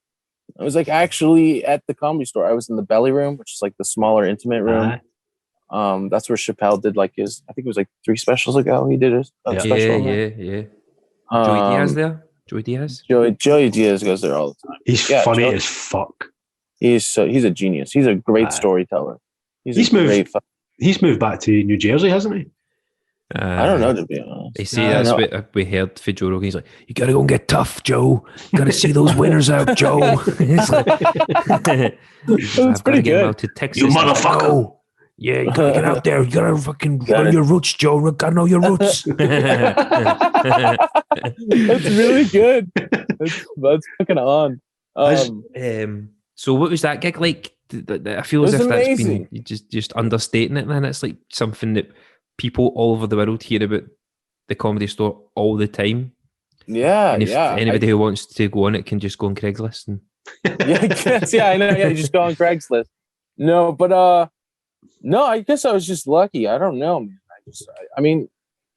I was like actually at the Comedy Store. I was in the belly room, which is like the smaller, intimate room. That's where Chappelle did like his, I think it was like 3 specials ago. He did his special. Yeah. Joey Diaz there? Joey Diaz? Joey Diaz goes there all the time. He's funny as fuck. He's a genius. He's a great storyteller. He's moved back to New Jersey, hasn't he? I don't know, to be honest. You see, that's what we heard for Joe Rogan. He's like, you gotta go and get tough, Joe. You gotta see those winners out, Joe. It's like, that's pretty good. Out to Texas. You motherfucker. Yeah, you gotta get out there. You gotta fucking know your roots, Joe. You gotta know your roots. That's really good. That's fucking on. So what was that gig like? I feel as if amazing. That's been just understating it, man. It's like something that people all over the world hear about the Comedy Store all the time. Yeah, and if anybody who wants to go on it can just go on Craigslist. And... I know. Yeah, you just go on Craigslist. No, but No, I guess I was just lucky. I don't know, man. I mean,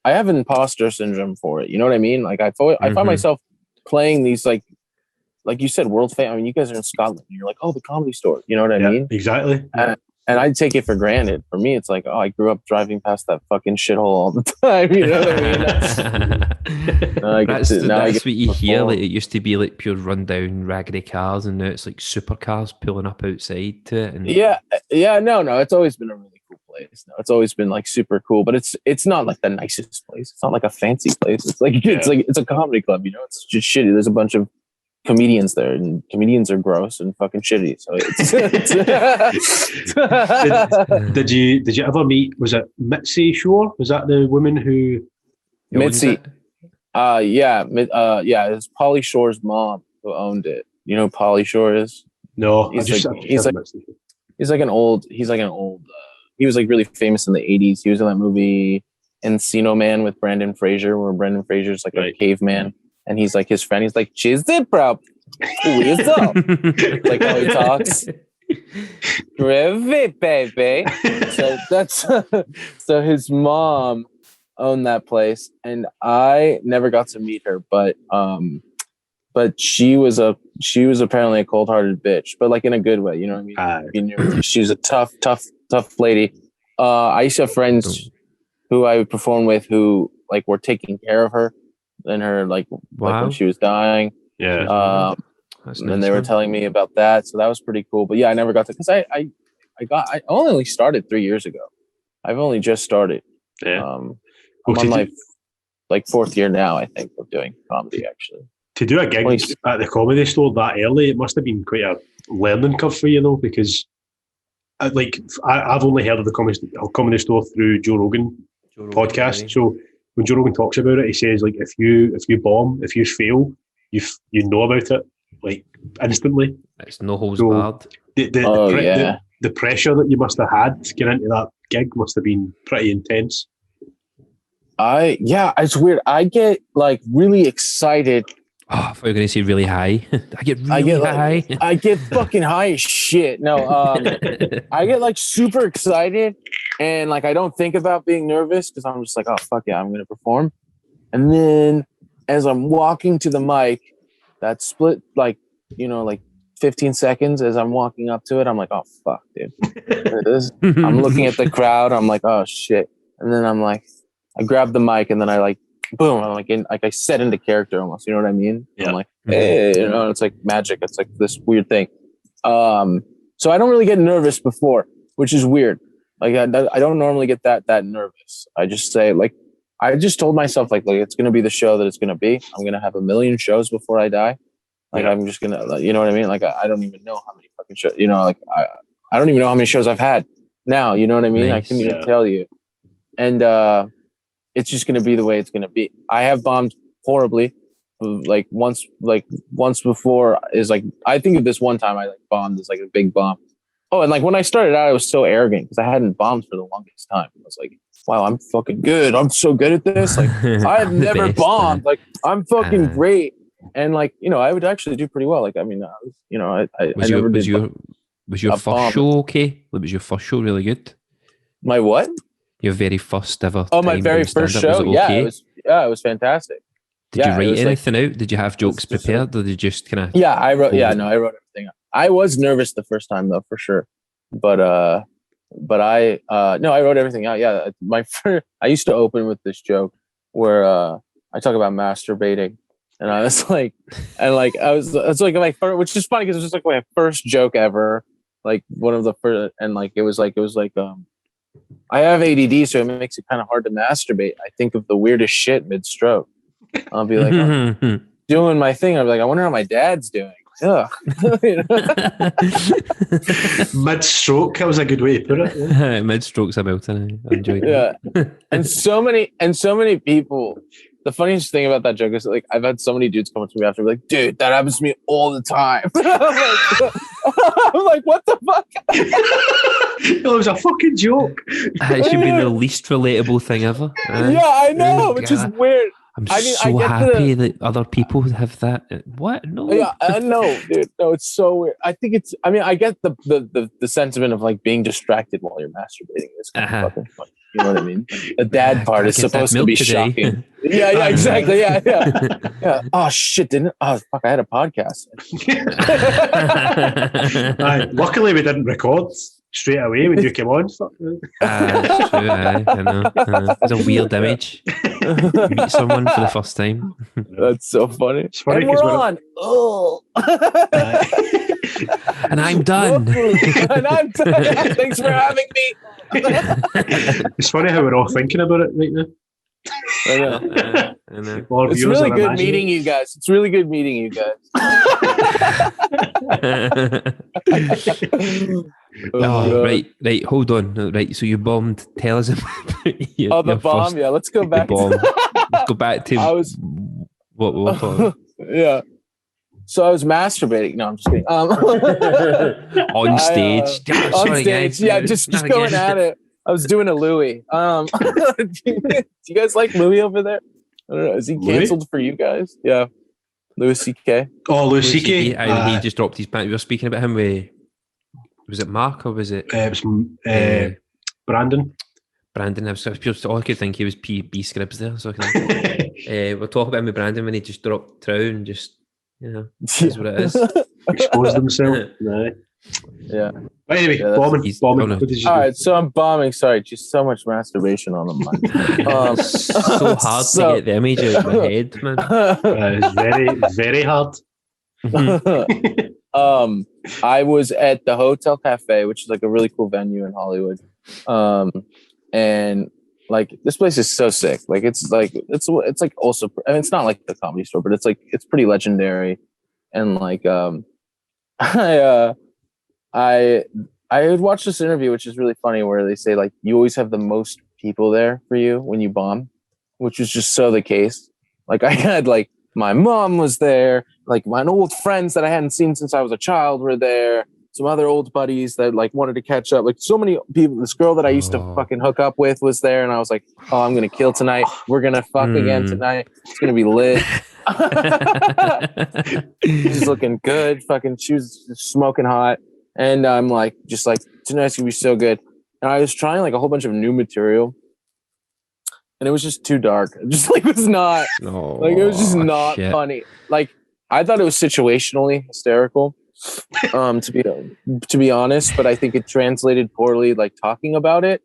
I have imposter syndrome for it. You know what I mean? Like I find myself playing these like you said, world famous. I mean, you guys are in Scotland. And you're like, oh, the Comedy Store. You know what I mean? Exactly. And I take it for granted. For me, it's like, oh, I grew up driving past that fucking shithole all the time. You know what I mean? That's what you hear. Like, it used to be like pure rundown, raggedy cars, and now it's like supercars pulling up outside to it. And no, it's always been a really cool place. No, it's always been like super cool, but it's not like the nicest place. It's not like a fancy place. It's like it's a comedy club. You know, it's just shitty. There's a bunch of comedians there, and comedians are gross and fucking shitty. So did you ever meet? Was it Mitzi Shore? Was that the woman who? Mitzi. It's Pauly Shore's mom who owned it. You know who Pauly Shore is? No, he's like an old. He was like really famous in the 80s. He was in that movie Encino Man with Brendan Fraser, where Brendan Fraser's like a caveman. And he's like his friend. He's like, "Cheers, bro. Who is up?" Like how he talks. Gravy, baby. So that's so his mom owned that place, and I never got to meet her, but she was apparently a cold-hearted bitch, but like in a good way. You know what I mean? She was a tough lady. I used to have friends who I would perform with who like were taking care of her. And her like when she was dying, and they were telling me about that, so that was pretty cool. But yeah, I never got to because I only started 3 years ago. I've only just started. I'm on my like 4th year now, I think, of doing comedy. Actually, to do a gig at the Comedy Store that early, it must have been quite a learning curve for you, though, because I've only heard of the Comedy Store through Joe Rogan podcast, right? So. When Joe Rogan talks about it, he says like if you bomb, if you fail, you know about it like instantly. It's no holds barred. The pressure that you must have had to get into that gig must have been pretty intense. It's weird. I get like really excited. Oh, I thought you were going to say really high. I get high. I get fucking high as shit. No, I get like super excited, and like I don't think about being nervous because I'm just like, oh fuck yeah, I'm going to perform. And then as I'm walking to the mic, that split like 15 seconds as I'm walking up to it, I'm like, oh fuck, dude. I'm looking at the crowd. I'm like, oh shit. And then I'm like, I grab the mic, and then I like. Boom! I'm like I set into character almost. You know what I mean? Yeah. I'm like, hey, it's like magic. It's like this weird thing. So I don't really get nervous before, which is weird. Like I don't normally get that nervous. I just say like I just told myself like it's gonna be the show that it's gonna be. I'm gonna have 1 million shows before I die. Like I'm just gonna, you know what I mean? Like I don't even know how many fucking shows. You know, like I don't even know how many shows I've had now. You know what I mean? Nice. I couldn't even tell you. And it's just going to be the way it's going to be. I have bombed horribly. Like once before is like, I think of this one time I like bombed as like a big bomb. Oh, and like when I started out, I was so arrogant because I hadn't bombed for the longest time. I was like, wow, I'm fucking good. I'm so good at this. Like I've never bombed. Like I'm fucking great. And like, I would actually do pretty well. Like, I mean, was your first show okay? Was your first show really good? My what? Your very first ever. Oh, my very first show. Okay? It was fantastic. Did you write anything out? Did you have jokes prepared, or did you just kind of? Yeah, I wrote. Yeah, no, I wrote everything out. I was nervous the first time though, for sure. But I wrote everything out. Yeah, I used to open with this joke where I talk about masturbating, and I was like, it's like my first, which is funny because it was just like my first joke ever, like one of the first, and like it was like I have ADD, so it makes it kind of hard to masturbate. I think of the weirdest shit mid-stroke. I'll be like, I'm doing my thing. I'll be like, I wonder how my dad's doing. Ugh. Mid-stroke, that was a good way to put it. Yeah. Mid-stroke's about it. I enjoyed it. Yeah. and so many people. The funniest thing about that joke is like I've had so many dudes come up to me after, like, dude, that happens to me all the time. I'm like, what the fuck? It was a fucking joke. It should be the least relatable thing ever. Yeah, I know, which is weird. so happy that other people have that. What? No. Yeah, no, dude. No, it's so weird. I think it's. I mean, I get the sentiment of like being distracted while you're masturbating. It's kind of fucking funny. You know what I mean? The dad part is supposed to be shocking. Yeah, exactly. Yeah. Oh shit! Fuck! I had a podcast. Luckily, we didn't record straight away when you came on. True, I know. It's a weird image. You meet someone for the first time. That's so funny. It's funny and we're on. Oh. And I'm done. Thanks for having me. It's funny how we're all thinking about it right now. I know. It's really good meeting you guys. It's really good meeting you guys. Right. Hold on. Right. So you bombed. Tell us about your the bomb. Yeah. Let's go back. Let's go back to. What? Yeah. So I was masturbating. No, I'm just kidding. On stage. On stage. Guys. Yeah, just going at it. I was doing a Louis. Do you guys like Louis over there? I don't know. Is he canceled for you guys? Yeah. Louis C.K. Oh, Louis C.K. He just dropped his pants. We were speaking about him with... Was it Mark or was it... it was Brandon. Brandon. All I could think he was B Scribs there. So we'll talk about him with Brandon when he just dropped trow and just... That's what it is. Exposed himself. Yeah. But anyway, bombing. What did you do? All right, so I'm bombing. Sorry, just so much masturbation on the mind. So hard to get the image out of my head, man. It's very, very hard. I was at the Hotel Cafe, which is like a really cool venue in Hollywood. And like this place is so sick. Like it's like also, I mean, it's not like the Comedy Store, but it's pretty legendary. And like I had watched this interview, which is really funny, where they say like you always have the most people there for you when you bomb, which was just so the case. Like I had like my mom was there, like my old friends that I hadn't seen since I was a child were there. Some other old buddies that like wanted to catch up. Like so many people. This girl that I used to fucking hook up with was there, and I was like, "Oh, I'm gonna kill tonight. We're gonna fuck again tonight. It's gonna be lit." She's looking good. Fucking, she was smoking hot, and I'm like, just like tonight's gonna be so good. And I was trying like a whole bunch of new material, and it was just too dark. It just like was not like it was just not funny. Like I thought it was situationally hysterical. To be honest, but I think it translated poorly, like talking about it.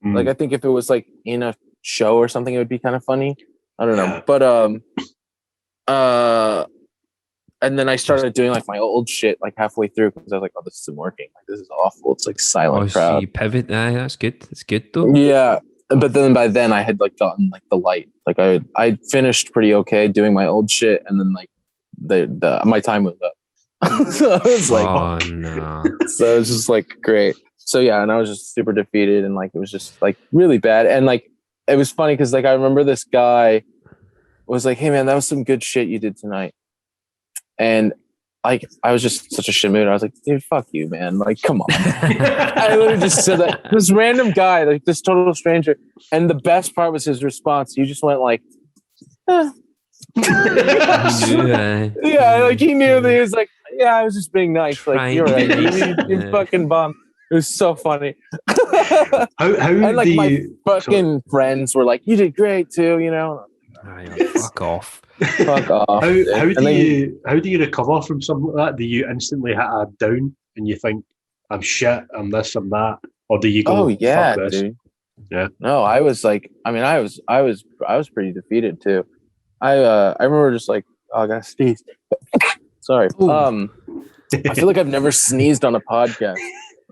Like I think if it was like in a show or something, it would be kind of funny. I don't know. But and then I started doing like my old shit like halfway through because I was like, oh, this isn't working. Like this is awful. It's like silent crowd. So you pivot. That's good. That's good though. Yeah. But then by then I had like gotten like the light. Like I finished pretty okay doing my old shit, and then like the my time was up. So I was like, oh no. So it was just like great. So yeah, and I was just super defeated, and like it was just like really bad. And like it was funny because like I remember this guy was like, "Hey man, that was some good shit you did tonight." And like I was just such a shit mood. I was like, "Dude, fuck you, man! Like, come on." I literally just said that. This random guy, like this total stranger, and the best part was his response. He just went like, eh. Yeah, like he knew that he was like, yeah, I was just being nice. Like you're right, you fucking bum. It was so funny. How and like my fucking friends were like, you did great too, you know. Fuck off. Fuck off. How do you recover from something like that? Do you instantly hit a down and you think I'm shit, I'm this, I'm that, or do you go? Oh yeah, dude. Yeah. No, I was like, I mean, I was pretty defeated too. I remember just like, oh, I gotta sneeze. Sorry. I feel like I've never sneezed on a podcast.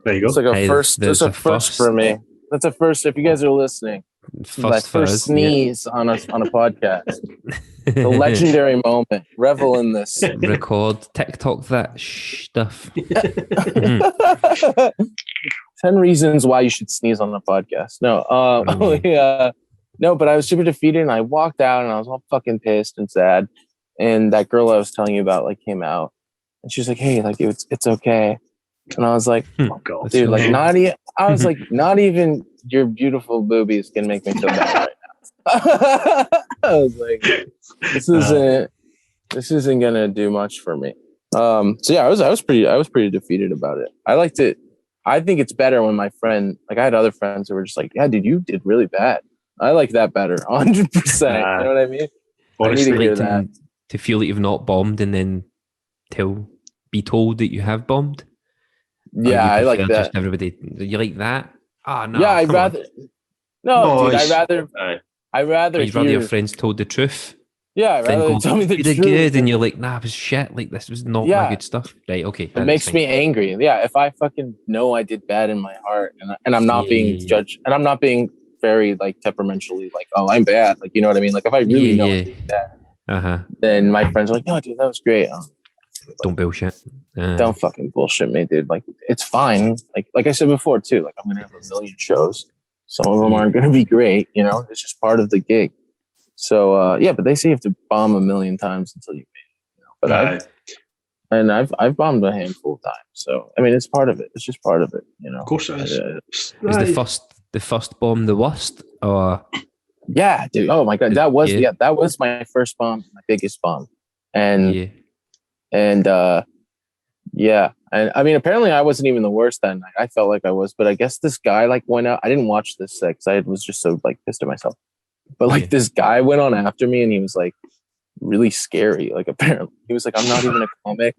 There you go. It's like a first. It's a first for me. That's a first. If you guys are listening, my first sneeze on a podcast. The legendary moment. Revel in this. Record TikTok that stuff. 10 reasons why you should sneeze on a podcast. No. Yeah. No, but I was super defeated, and I walked out, and I was all fucking pissed and sad. And that girl I was telling you about like came out, and she was like, "Hey, like it's okay." And I was like, "Oh God, dude, like not even." I was like, "Not even your beautiful boobies can make me feel bad right I was like, this isn't gonna do much for me. So yeah, I was pretty defeated about it. I liked it. I think it's better when my friend, like I had other friends who were just like, yeah, dude, you did really bad. I like that better, 100%. You know what I mean? Honestly, I need to hear to feel that you've not bombed and then be told that you have bombed. Yeah, I like that. Just everybody, you like that? Ah, no. Yeah, I'd rather. No, dude, I'd rather. You'd rather your friends told the truth. Yeah, I'd rather tell me the truth. You did good, and you're like, nah, it was shit. Like this was not my good stuff. Right? Okay. It makes me angry. Yeah, if I fucking know I did bad in my heart, and I'm not being judged, and I'm not being very like temperamentally like, oh, I'm bad. Like, you know what I mean? Like, if I really know I did bad, then my friends are like, no, dude, that was great. Don't bullshit. Don't fucking bullshit me, dude. Like, it's fine. Like I said before too. Like, I'm gonna have a million shows. Some of them aren't gonna be great. You know, it's just part of the gig. So yeah, but they say you have to bomb a million times until you make it. You know, but I've bombed a handful of times. So I mean, it's part of it. It's just part of it. You know. Of course it is. Is the first bomb the worst? Or yeah, dude. Oh my god, that was my first bomb, my biggest bomb, and yeah, and I mean, apparently I wasn't even the worst that night. I felt like I was, but I guess this guy like went out. I didn't watch this because I was just so like pissed at myself. But like this guy went on after me, and he was like really scary. Like apparently he was like, I'm not even a comic.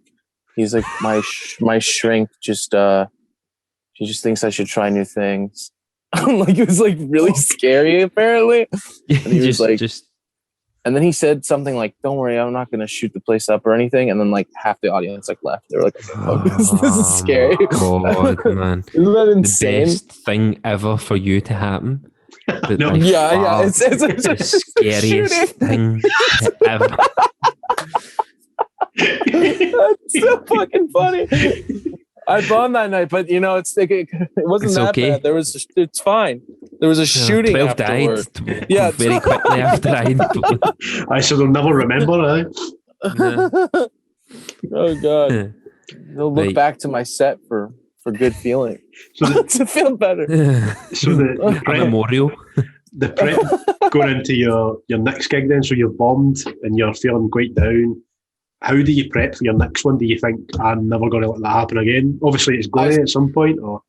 He's like, my shrink just she just thinks I should try new things. Like it was like really scary apparently. And he was like, and then he said something like, "Don't worry, I'm not gonna shoot the place up or anything." And then like half the audience like left. They were like, "Oh, this is scary." God, man, isn't that insane? The best thing ever for you to happen. No. Yeah. It's the scariest thing ever. That's so fucking funny. I bombed that night, but you know, it wasn't that bad. It's fine. There was a shooting 12 afterward. died very quickly after I should have never remember. Oh god, they'll look back to my set for good feeling. So to feel better. So the memorial. The prep going into your next gig then, so you've bombed and you're feeling quite down. How do you prep for your next one? Do you think I'm never going to let that happen again? Obviously, it's going to at some point. Or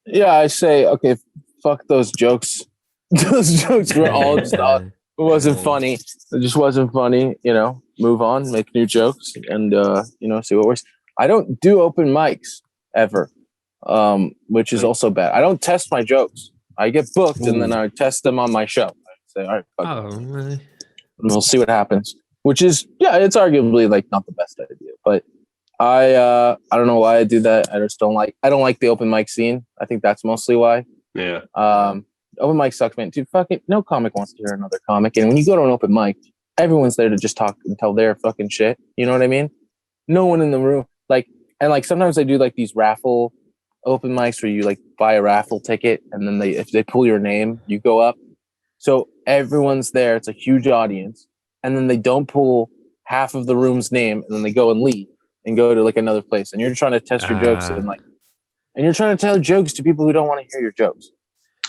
yeah, I say, okay, fuck those jokes. Those jokes were all just it wasn't funny. It just wasn't funny. You know, move on, make new jokes, and you know, see what works. I don't do open mics ever, which is also bad. I don't test my jokes. I get booked and then I test them on my show. I say, all right, fuck it. We'll see what happens. Which is, yeah, it's arguably like not the best idea, but I don't know why I do that. I don't like the open mic scene. I think that's mostly why. Yeah. Open mic sucks, man. Dude, fucking no comic wants to hear another comic. And when you go to an open mic, everyone's there to just talk and tell their fucking shit. You know what I mean? No one in the room. And sometimes they do like these raffle open mics where you like buy a raffle ticket and then if they pull your name, you go up. So everyone's there. It's a huge audience. And then they don't pull half of the room's name, and then they go and leave and go to like another place. And you're trying to test your jokes and you're trying to tell jokes to people who don't want to hear your jokes.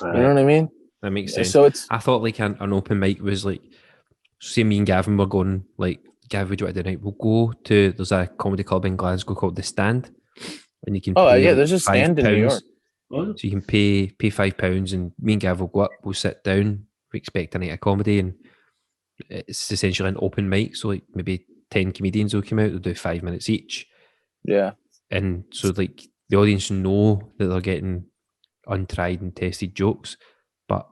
You know what I mean? That makes sense. So I thought like an open mic was like, say me and Gavin were going like, Gav, what do you want to do tonight? We'll go to, there's a comedy club in Glasgow called The Stand, and you can. There's a Stand in New York. So you can pay £5, and me and Gav will go up. We'll sit down. We expect a night of comedy, and it's essentially an open mic, so like maybe 10 comedians will come out, they'll do 5 minutes each. Yeah. And so like the audience know that they're getting untried and tested jokes, but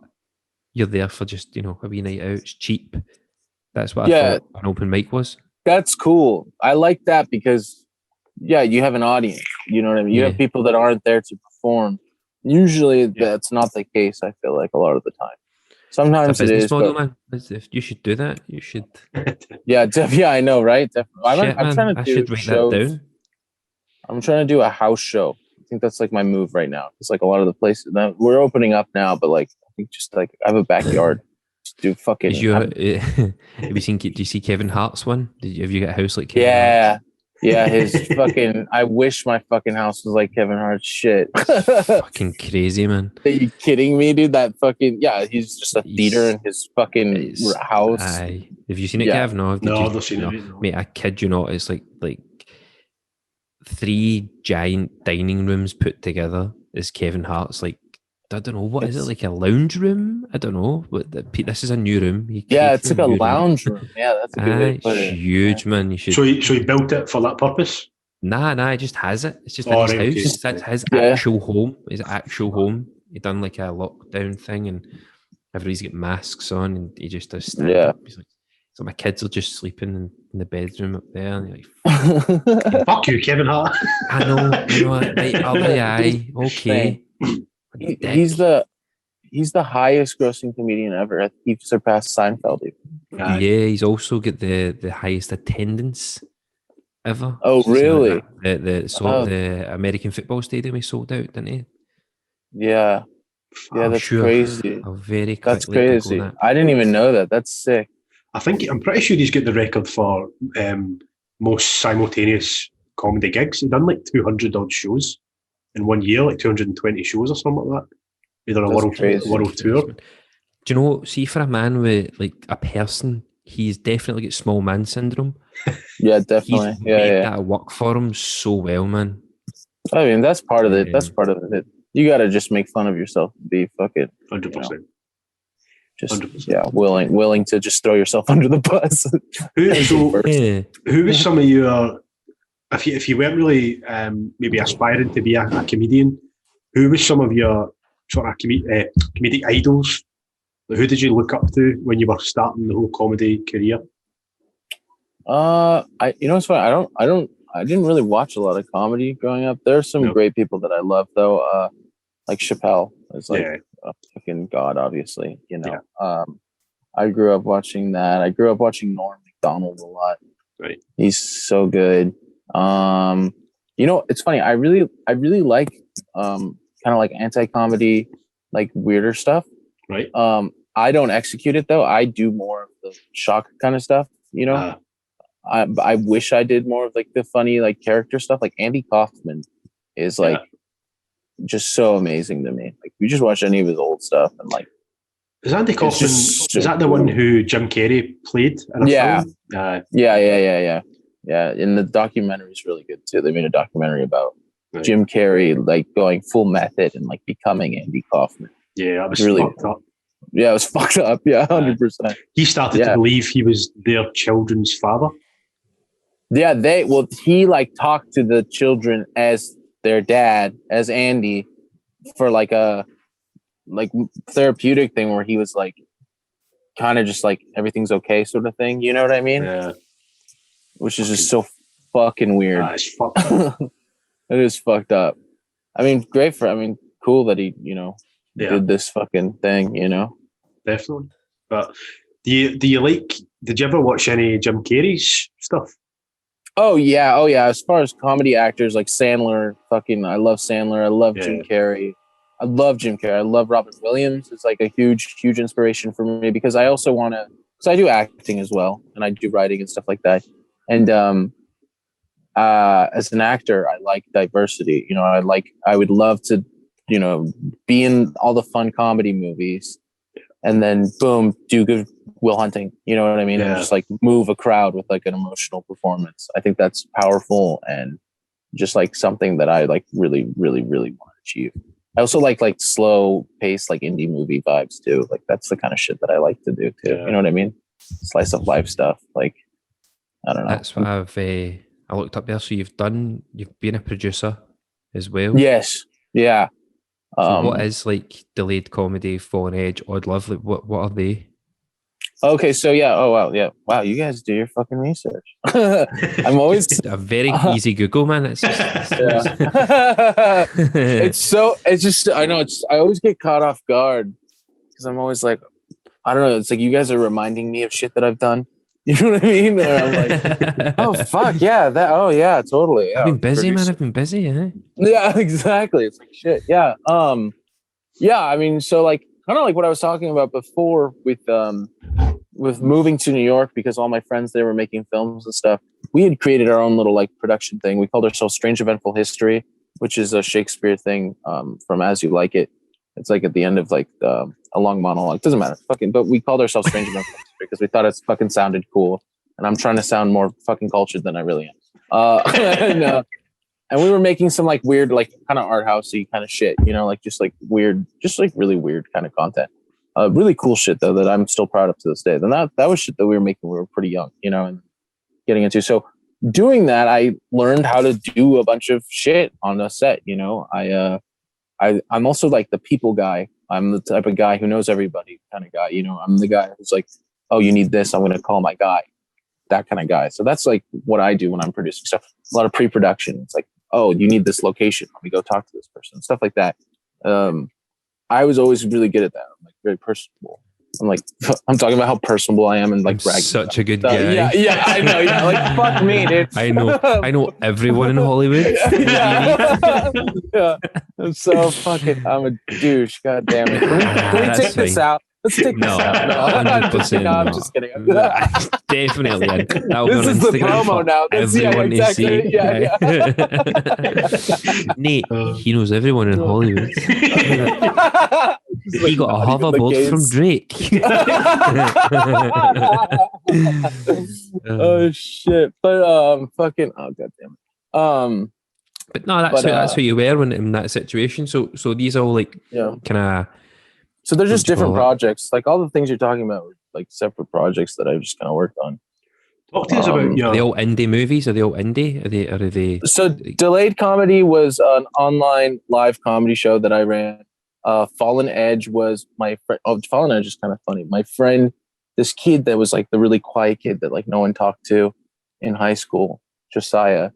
you're there for just, you know, a wee night out. It's cheap. That's what I thought an open mic was. That's cool. I like that because you have an audience. You know what I mean? You have people that aren't there to perform. Usually that's not the case, I feel like, a lot of the time. Sometimes it is. Model, man. You should do that. You should. Yeah, I know, right? Definitely. I'm trying to do should write shows. That down. I'm trying to do a house show. I think that's like my move right now. It's like a lot of the places that we're opening up now, but like I think just like I have a backyard. Just do fucking. Have you seen? Do you see Kevin Hart's one? Have you got a house like Kevin Hart's? Yeah, his fucking. I wish my fucking house was like Kevin Hart's shit. Fucking crazy, man. Are you kidding me, dude? That fucking he's just a theater in his fucking house. Aye. Have you seen it, Gav? No, no, I've not seen it. No. Mate, I kid you not. It's like 3 giant dining rooms put together. Is Kevin Hart's like, I don't know, what is it, like a lounge room? I don't know. But this is a new room. It's like a lounge room. Yeah, that's a good way to put it. Huge, man. You should. So he built it for that purpose? Nah, he just has it. It's just in his house. Okay. That's his actual home. His actual home. He done like a lockdown thing, and everybody's got masks on, and he just does stand up. He's like, so my kids are just sleeping in the bedroom up there, and you're like, fuck you, Kevin Hart. I know. Right, okay. He's the highest grossing comedian ever. He surpassed Seinfeld. Yeah, he's also got the highest attendance ever. Oh, really? The American football stadium he sold out, didn't he? Yeah. Yeah, that's crazy. That's crazy. I didn't even know that. That's sick. I'm pretty sure he's got the record for most simultaneous comedy gigs. He's done like 200 odd shows in 1 year, like 220 shows or something like that. Either a world tour. Do you know, see, for a man with like a person, he's definitely got small man syndrome. Yeah, definitely. He's made that work for him so well, man. I mean, that's part of it. That's part of it. You got to just make fun of yourself and be fucking 100%. Just 100%. Willing to just throw yourself under the bus. Who was some of your, if you weren't really maybe aspiring to be a comedian, who was some of your sort of comedic idols? Who did you look up to when you were starting the whole comedy career? It's funny. I didn't really watch a lot of comedy growing up. There are some great people that I love though. Like Chappelle is like a fucking god, obviously. You know. I grew up watching that. I grew up watching Norm Macdonald a lot. Right. He's so good. It's funny. I really like kind of like anti-comedy, like weirder stuff. Right. I don't execute it though. I do more of the shock kind of stuff. You know. I wish I did more of like the funny like character stuff. Like Andy Kaufman is like just so amazing to me. Like you just watch any of his old stuff and like. Is Andy Kaufman? Is that the one who Jim Carrey played in a film? Yeah. And the documentary is really good too. They made a documentary about Jim Carrey like going full method and like becoming Andy Kaufman. Yeah, that was really fucked up. Yeah, it was fucked up. Yeah, 100%. He started to believe he was their children's father. Yeah, he like talked to the children as their dad, as Andy, for like a therapeutic thing where he was like kind of just like everything's okay sort of thing. You know what I mean? Yeah. Which is just so fucking weird. It's fucked up. It is fucked up. I mean, cool that he, did this fucking thing, Definitely. But did you ever watch any Jim Carrey's stuff? Oh yeah. As far as comedy actors, like Sandler, I love Sandler. I love Jim Carrey. I love Jim Carrey. I love Robin Williams. It's like a huge, huge inspiration for me because I also want to, because I do acting as well and I do writing and stuff like that. And as an actor, I like diversity. I would love to, be in all the fun comedy movies and then boom, do good Will Hunting. You know what I mean? Yeah. And just like move a crowd with like an emotional performance. I think that's powerful and just like something that I like really, really, really want to achieve. I also like slow pace, like indie movie vibes too. Like that's the kind of shit that I like to do too. Yeah. You know what I mean? Slice of life stuff. Like, I don't know. That's what I looked up there. So you've been a producer as well. Yes. Yeah. So what is like delayed comedy, Fallen Edge, Odd Love? Like what are they? Okay, so yeah. Oh wow, yeah. Wow, you guys do your fucking research. I'm always a very easy Google, man. It's just I know I always get caught off guard because I'm always like, I don't know. It's like you guys are reminding me of shit that I've done. You know what I mean? And I'm like, oh fuck yeah, totally. Yeah, I've been busy, man. I've been busy, eh? Yeah, exactly. It's like shit. Yeah. Yeah. I mean, so like kind of like what I was talking about before with with moving to New York, because all my friends there were making films and stuff, we had created our own little like production thing. We called ourselves Strange Eventful History, which is a Shakespeare thing from As You Like It. It's like at the end of like a long monologue. Doesn't matter. But we called ourselves Strange Eventful History because we thought it fucking sounded cool. And I'm trying to sound more fucking cultured than I really am. And we were making some like weird, like kind of art housey kind of shit, like just like weird, just like really weird kind of content. Really cool shit though that I'm still proud of to this day. And that was shit that we were making when we were pretty young, and getting into. So doing that, I learned how to do a bunch of shit on a set. I'm also like the people guy. I'm the type of guy who knows everybody kind of guy. I'm the guy who's like, oh, you need this, I'm going to call my guy. That kind of guy. So that's like what I do when I'm producing stuff. A lot of pre-production. It's like, oh, you need this location. Let me go talk to this person. Stuff like that. I was always really good at that. I'm like very personable. I'm talking about how personable I am and like bragging. Such a good guy. Yeah, I know. Yeah, like fuck me, dude. I know everyone in Hollywood. Yeah. I'm so fucking. I'm a douche. God damn it. Can we take this out? Let's take this out. No, 100%. I'm just kidding. Definitely. This is the promo now. Everyone to see. Yeah. Nate, he knows everyone in Hollywood. He got a hoverboard from Drake. Oh shit! But fucking goddamn. But no, that's who you were when in that situation. So these are all like kind of. So they're just different projects. Like all the things you're talking about were like separate projects that I've just kind of worked on. Talk to us about Are they all indie movies? Are they all indie? Are they? So Delayed Comedy was an online live comedy show that I ran. Fallen Edge was my friend. Oh, Fallen Edge is kind of funny. My friend, this kid that was like the really quiet kid that like no one talked to in high school, Josiah.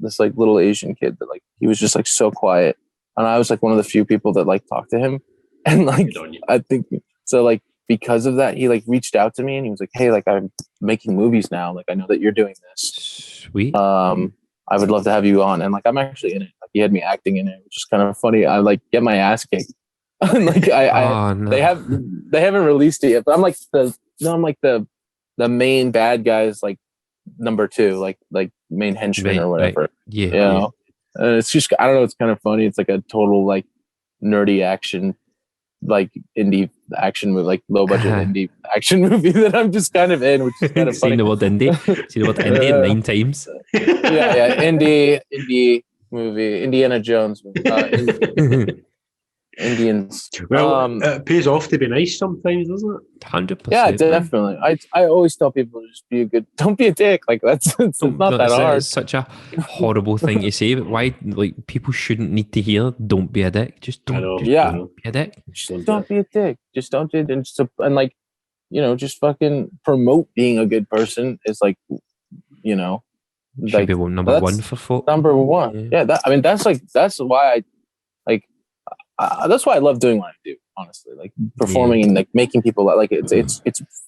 This like little Asian kid that like he was just like so quiet, and I was like one of the few people that like talked to him. And like, I think so, like, because of that, he like reached out to me and he was like, hey, like, I'm making movies now. Like, I know that you're doing this. Sweet. I would love to have you on. And like, I'm actually in it. Like, he had me acting in it, which is kind of funny. I like get my ass kicked. Like, no. they haven't released it yet, but I'm like the main bad guy's like number 2, like main henchman or whatever. Right. Yeah. And it's just, I don't know. It's kind of funny. It's like a total like nerdy action, like indie action movie, like low budget indie action movie that I'm just kind of in, which is kind of funny. Seen the word indie 9 times. Yeah, indie movie, Indiana Jones movie. Indians. Well, it pays off to be nice sometimes, doesn't it? 100%. Yeah, definitely. I always tell people to just be a good. Don't be a dick. Like it's not that hard. It's such a horrible thing to say, but why? Like people shouldn't need to hear. Don't be a dick. Just don't. Just don't be a dick. Just don't be a dick. Just don't do it. And like, just fucking promote being a good person is like, Should like be number one for folk. Number one. Yeah. That's why that's why I love doing what I do, honestly, like performing and like making people like it's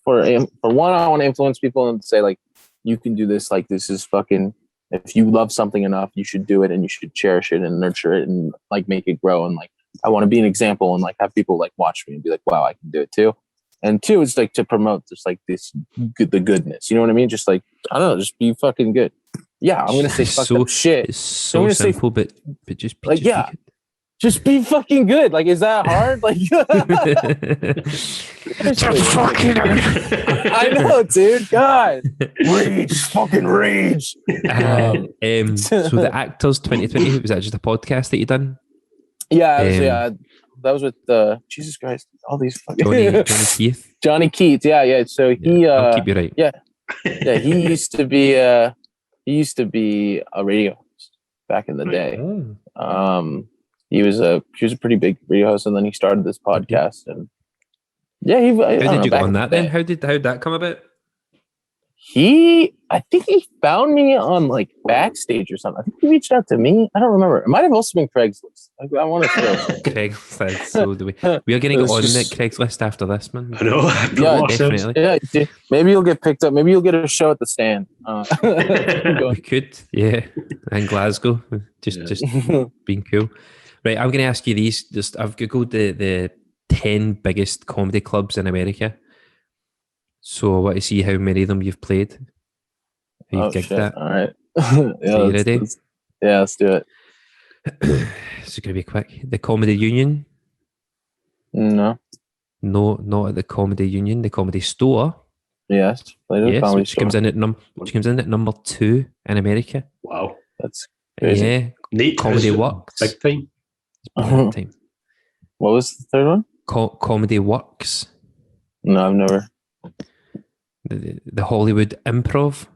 for one, I want to influence people and say like, you can do this. Like, this is fucking, if you love something enough, you should do it and you should cherish it and nurture it and like make it grow. And like, I want to be an example and like have people like watch me and be like, wow, I can do it too. And 2, it's like to promote just like the goodness. You know what I mean? Just like, I don't know, just be fucking good. Yeah. I'm going to say fucked up shit. It's so simple, but just be like, yeah. Just be fucking good. Like, is that hard? Like, I know, dude. God, fucking rage. So the Actors 2020, was that just a podcast that you done? Yeah, that was with Jesus Christ, all these fucking Johnny Keith. Johnny Keith. Yeah. So he, I'll keep you right. Yeah. He used to be a radio host back in the day. He was a pretty big radio host, and then he started this podcast. And yeah, how did you go on that then? How did that come about? I think he found me on like Backstage or something. I think he reached out to me. I don't remember. It might have also been Craigslist. I want to say Craigslist. So do we are getting on the Craigslist after this, man. I know. Yeah, definitely. Yeah, maybe you'll get picked up. Maybe you'll get a show at the Stand. We could, yeah, in Glasgow. Just being cool. Right, I'm going to ask you these. I've googled the 10 biggest comedy clubs in America. So I want to see how many of them you've played. You've gigged shit. that. All right. Are you ready? Let's do it. It's going to be quick. The Comedy Union. No. No, not at the Comedy Union. The Comedy Store. Yes. Played at the Comedy which Store. comes in at number 2 in America. Wow. That's crazy. Yeah. Nate, Comedy Works. Big time. Big time. What was the third one? Comedy Works. No, I've never. The Hollywood Improv.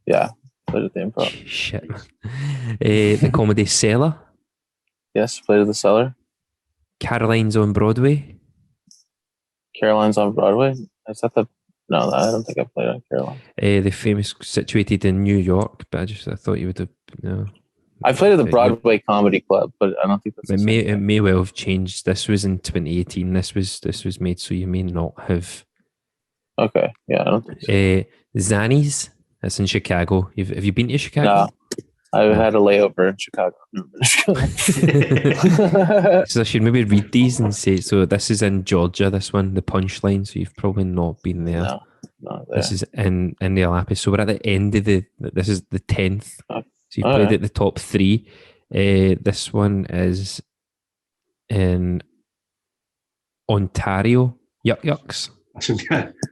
Yeah. Played at the Improv. Shit, man. The Comedy Cellar. Yes. Played at the Cellar. Caroline's on Broadway. Caroline's on Broadway. Is that the... No, I don't think I played on Caroline. The famous situated in New York, but I thought you would have. No. I played at the Broadway Comedy Club, but I don't think that's. It may well have changed. This was in 2018. This was made, so you may not have. Okay, yeah, I don't think so. Zanny's. That's in Chicago. Have you been to Chicago? No, I had a layover in Chicago. So I should maybe read these and say. So this is in Georgia. This one, the Punchline. So you've probably not been there. No, not there. This is in Indianapolis. So we're at the end of this is the 10th. So you played at the top 3. This one is in Ontario. Yucks.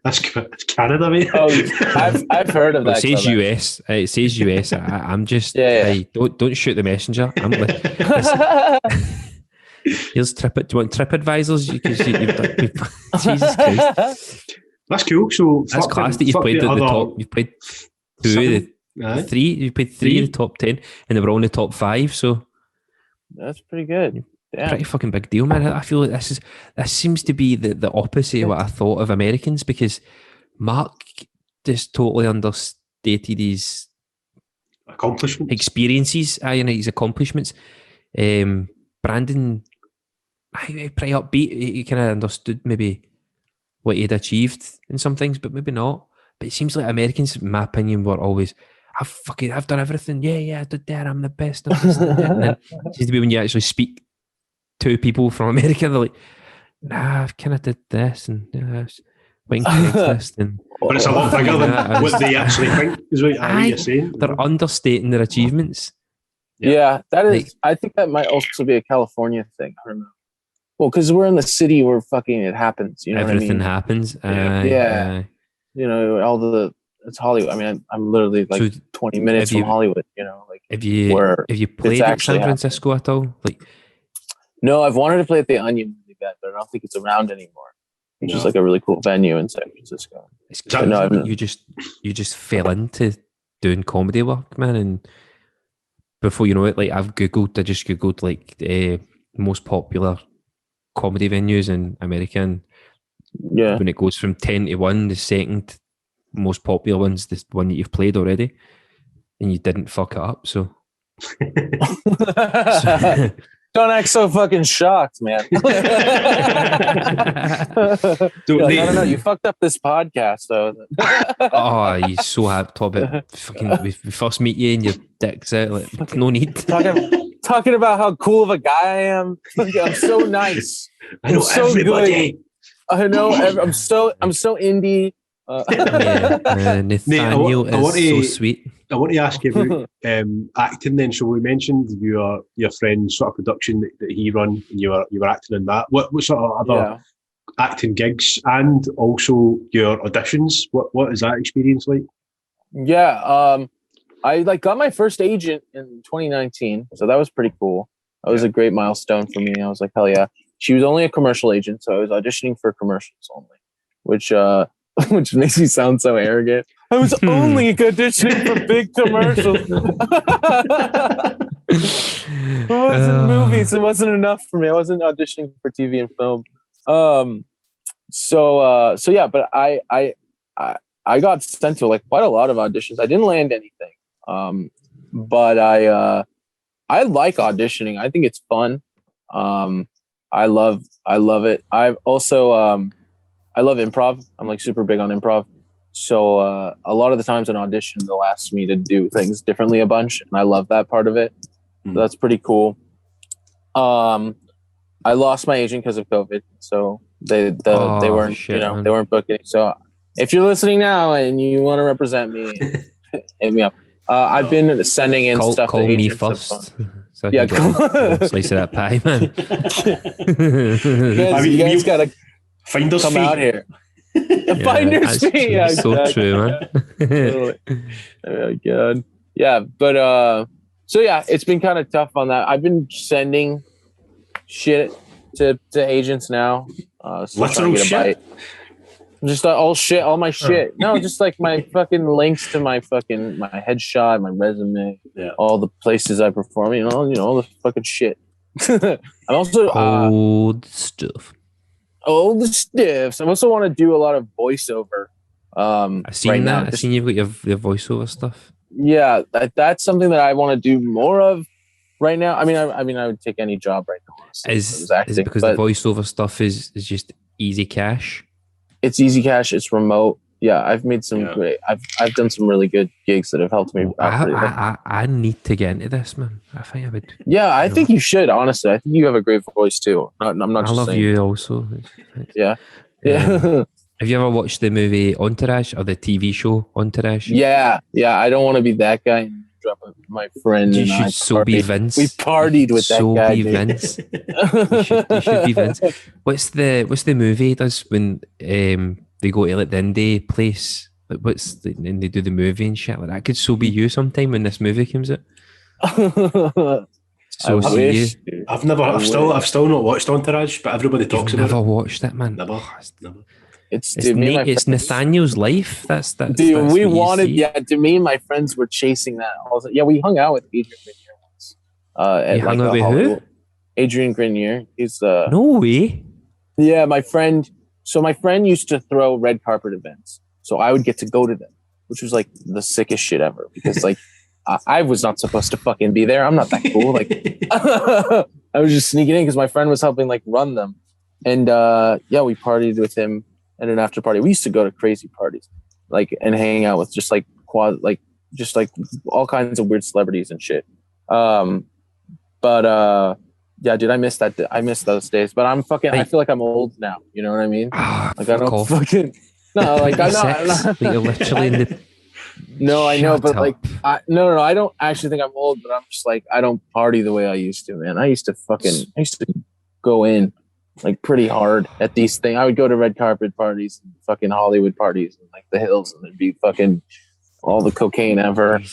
That's Canada, mate. Oh, I've heard of that. It says US. It says US. I'm just. Hey, don't shoot the messenger. I'm like, here's Do you want TripAdvisors? Jesus Christ. That's cool. So that's class that you've played at the top. You've played 2 of 3. You played 3 of the top 10, and they were all in the top 5. So that's pretty good. Damn. Pretty fucking big deal, man. I feel like this seems to be the opposite of what I thought of Americans, because Mark just totally understated his accomplishments, experiences, his accomplishments. Brandon, pretty upbeat. He kind of understood maybe what he'd achieved in some things, but maybe not. But it seems like Americans, in my opinion, were always, I've done everything. Yeah, I did that. I'm the best. And then it seems to be when you actually speak to people from America, they're like, nah, I've kind of did this and went Craigslist, and but it's a lot bigger than what they actually think, is what you're saying. They're understating their achievements. Yeah, that is. I think that might also be a California thing. I don't know. Well, because we're in the city where fucking it happens. You know, everything what I mean? Happens. Yeah. You know, it's Hollywood. I mean, I'm literally like 20 minutes from Hollywood. You know, like have you played at San Francisco at all? Like. No, I've wanted to play at the Onion really bad, but I don't think it's around anymore. Which is like a really cool venue in San Francisco. You just fell into doing comedy work, man, and before you know it, like I just googled like most popular comedy venues in America, and when it goes from 10 to 1, the second most popular one's the one that you've played already, and you didn't fuck it up, so. Don't act so fucking shocked, man. I don't know. You fucked up this podcast, though. Oh, you so hyped up it. Fucking, we first meet you and your dick's out. Like, no need. Talking about how cool of a guy I am. I'm so nice. I know so everybody. Good. I know. I'm so indie. Nathaniel is so sweet. I want to ask you about acting then. So we mentioned your friend's sort of production that he run, and you were acting in that. What sort of other acting gigs, and also your auditions? What is that experience like? Yeah, I got my first agent in 2019, so that was pretty cool. That was a great milestone for me. I was like, hell yeah. She was only a commercial agent, so I was auditioning for commercials only, which makes me sound so arrogant. I was only auditioning for big commercials. It wasn't movies. It wasn't enough for me. I wasn't auditioning for TV and film. So yeah, but I got sent to like quite a lot of auditions. I didn't land anything. But I like auditioning. I think it's fun. I love it. I've also I love improv. I'm like super big on improv. So a lot of the times in audition, they'll ask me to do things differently a bunch, and I love that part of it. So that's pretty cool. I lost my agent because of COVID, so they weren't they weren't booking. So if you're listening now and you want to represent me, hit me up. I've been sending in stuff. Call me first. So Yeah, slice of that pie, man. You guys gotta Finder's come fee. out here. Finder's fee. Yeah, so exactly. true, man. Totally. Oh god. Yeah, but so yeah, it's been kind of tough on that. I've been sending shit to agents now. Literal shit. Just all my shit. No, just like my fucking links to my headshot, my resume, all the places I perform. All the fucking shit. I'm also old stuff. All the stiffs. I also want to do a lot of voiceover. I've seen right that. now. I've seen you've got your voiceover stuff. Yeah, that's something that I want to do more of right now. I mean, I would take any job right now. Is it because the voiceover stuff is just easy cash? It's easy cash. It's remote. Yeah, I've made some great. I've done some really good gigs that have helped me. I need to get into this, man. I think I would. Yeah, I think you should. Honestly, I think you have a great voice too. I'm not. I love saying. you also. Yeah. Have you ever watched the movie Entourage or the TV show Entourage? Yeah. I don't want to be that guy. Drop my friend. You should be Vince. We partied with that guy. Be Vince. you should be Vince. What's the movie he does when they go to like the indie place? Like and they do the movie and shit like that? Could so be you sometime when this movie comes out. So I wish, I've still not watched Entourage, but everybody talks about it. Never watched it, man. Never. It's Nathaniel's life. That's dude. We wanted, to me and my friends were chasing that. Yeah, we hung out with Adrian Grenier once. Hung out with who? Adrian Grenier. He's no way. Yeah, my friend. So my friend used to throw red carpet events, so I would get to go to them, which was like the sickest shit ever. Because like I was not supposed to fucking be there. I'm not that cool. Like I was just sneaking in because my friend was helping like run them, and we partied with him. And an after party, we used to go to crazy parties, like, and hang out with just like all kinds of weird celebrities and shit. Yeah, dude, I miss that. I miss those days. But I feel like I'm old now. You know what I mean? Like I don't fucking no. Like I'm not. You're literally in the. No, I know, but like, no. I don't actually think I'm old, but I'm just like I don't party the way I used to, man. I used to go in like pretty hard at these things. I would go to red carpet parties and fucking Hollywood parties and like the Hills, and there'd be fucking all the cocaine ever. And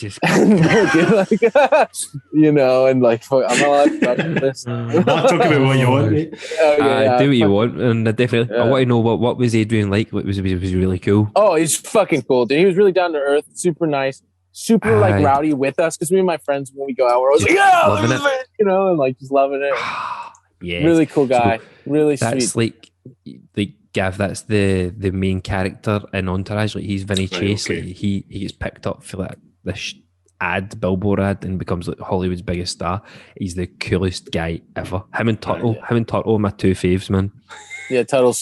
like I'm not allowed to talk about this. Not talking about what you want, mate. Do what you want, and definitely. I want to know what was Adrian like. Was he really cool? Oh, he's fucking cool, dude. He was really down to earth, super nice, super like rowdy with us. Because me and my friends, when we go out, we're always like, loving it, and like just loving it. Yeah, really cool guy, really sweet. That's like Gav. That's the main character in Entourage. Like he's Vinny Chase. Okay. Like he gets picked up for like this billboard ad, and becomes like Hollywood's biggest star. He's the coolest guy ever. Him and Tuttle are my two faves, man. Yeah, Tuttle.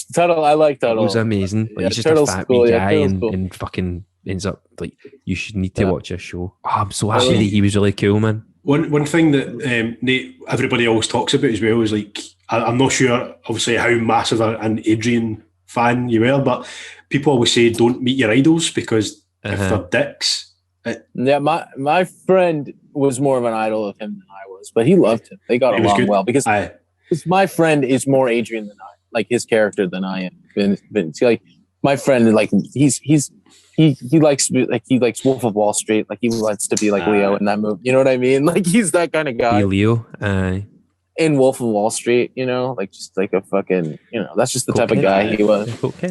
I like Tuttle. It was amazing. Like, he's just Tuttle's a fat cool, guy, and fucking ends up like you should need to watch his show. Oh, I'm so happy that he was really cool, man. One thing that Nate, everybody always talks about as well is like, I'm not sure obviously how massive an Adrian fan you were, but people always say don't meet your idols because if they're dicks. Yeah, my friend was more of an idol of him than I was, but he loved him. They got along well because my friend is more Adrian than I, like his character than I am. Like my friend, like he likes Wolf of Wall Street. Like he wants to be like Leo in that movie. You know what I mean? Like he's that kind of guy. Leo, in Wolf of Wall Street, like just like a fucking, that's just the type of guy he was.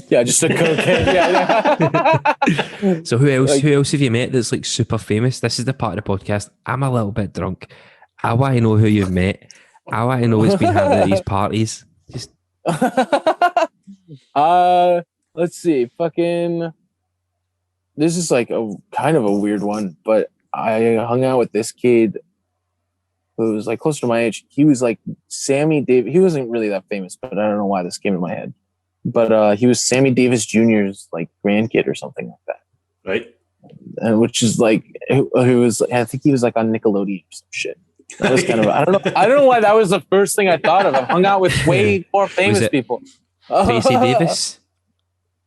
Yeah, just a cokehead. Yeah. So who else have you met that's like super famous? This is the part of the podcast. I'm a little bit drunk. I want to know who you've met. I want to know what's been happening at these parties. Just let's see. Fucking. This is like a kind of a weird one, but I hung out with this kid who was like closer to my age. He was like Sammy Davis. He wasn't really that famous, but I don't know why this came to my head. But he was Sammy Davis Jr.'s like grandkid or something like that. Right. And which is like, who was, I think he was like on Nickelodeon or some shit. That was kind of, I don't know why that was the first thing I thought of. I hung out with way more famous people. Tracy Davis?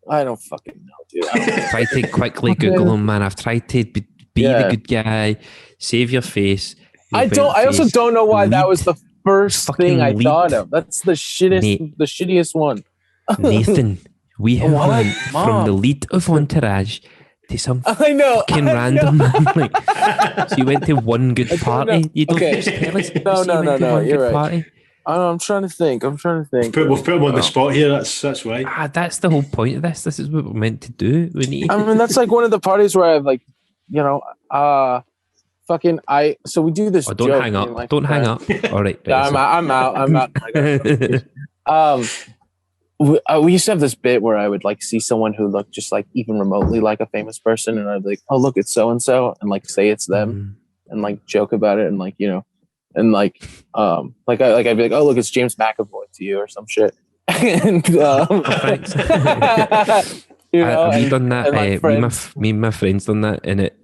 I don't fucking know, dude. I've tried to quickly Google him, man. I've tried to be the good guy, save your face. I also don't know why that was the first thing I thought of. That's the shittiest one. Nathan, we have went from the lead of Entourage to some fucking random man. Like, so you went to one good party. You don't just tell us. No. You're right. Party. I'm trying to think. We've put him on the spot here. That's why. That's the whole point of this. This is what we're meant to do. I mean, that's like one of the parties where I've like, so we do this. Oh, don't hang up. Don't hang up. All right. I'm out. We used to have this bit where I would like see someone who looked just like even remotely like a famous person, and I'd be like, oh look, it's so and so, and like say it's them, and like joke about it, and like and like I'd be like, oh look, it's James McAvoy to you or some shit. And thanks. Have you done that? Me and my friends done that, and it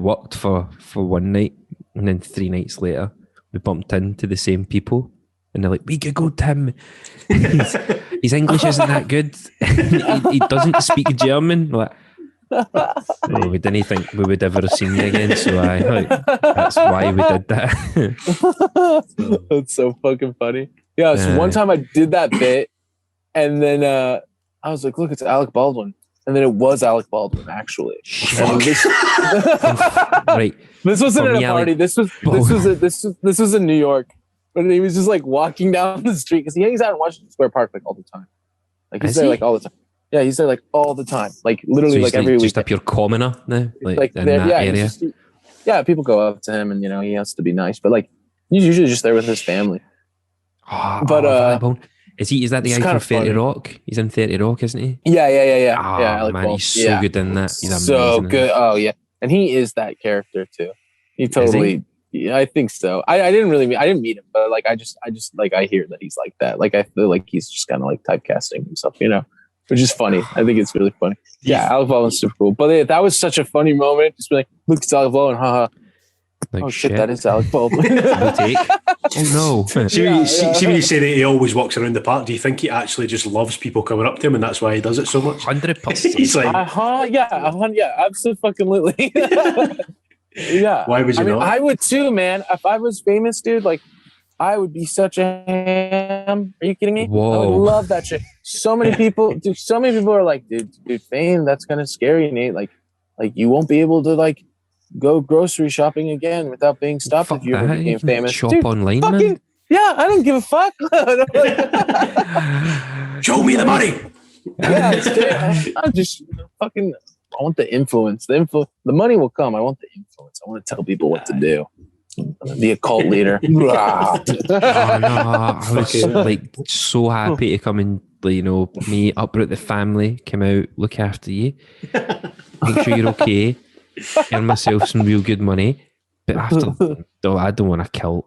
worked for one night, and then 3 nights later we bumped into the same people. And they're like, we googled him. His English isn't that good. he doesn't speak German. Like, we didn't think we would ever see you again. So that's why we did that. That's so fucking funny. Yeah. So one time I did that bit, and then I was like, look, it's Alec Baldwin. And then it was Alec Baldwin, actually. Right. This wasn't at a party. This was in New York. But he was just like walking down the street because he hangs out in Washington Square Park like all the time. Like he's there like all the time. Yeah, he's there like all the time. Like literally so like every week. Just a pure commoner now, like in that area. People go up to him and he has to be nice. But like he's usually just there with his family. Is that the guy from 30 Rock? He's in 30 Rock, isn't he? Yeah. Oh, man, he's so good in that. He's amazing. So good. Oh yeah, and he is that character too. He totally. Yeah, I think so. I didn't meet him, but like I just like I hear that he's like that. Like I feel like he's just kind of like typecasting himself, which is funny. I think it's really funny. Yeah, Alec Baldwin's super cool. But that was such a funny moment. Just be like, look, it's Alec Baldwin, haha. Like, oh shit, that is Alec Baldwin. Oh no. See when you say that he always walks around the park, do you think he actually just loves people coming up to him and that's why he does it so much? 100%. He's like, absolutely. Yeah. Why would you not? I would too, man. If I was famous, dude, like I would be such a ham. Are you kidding me? Whoa. I would love that shit. So many people are like, dude, fame, that's kind of scary, Nate. Like you won't be able to like go grocery shopping again without being stopped if you ever became famous. Shop online, man. Yeah, I don't give a fuck. Show me the money. Yeah, I'm just fucking. I want the influence. The money will come. I want the influence. I want to tell people what to do. The occult leader. No, I was like so happy to come and me uproot the family, come out, look after you, make sure you're okay, earn myself some real good money. But after, I don't want a kilt.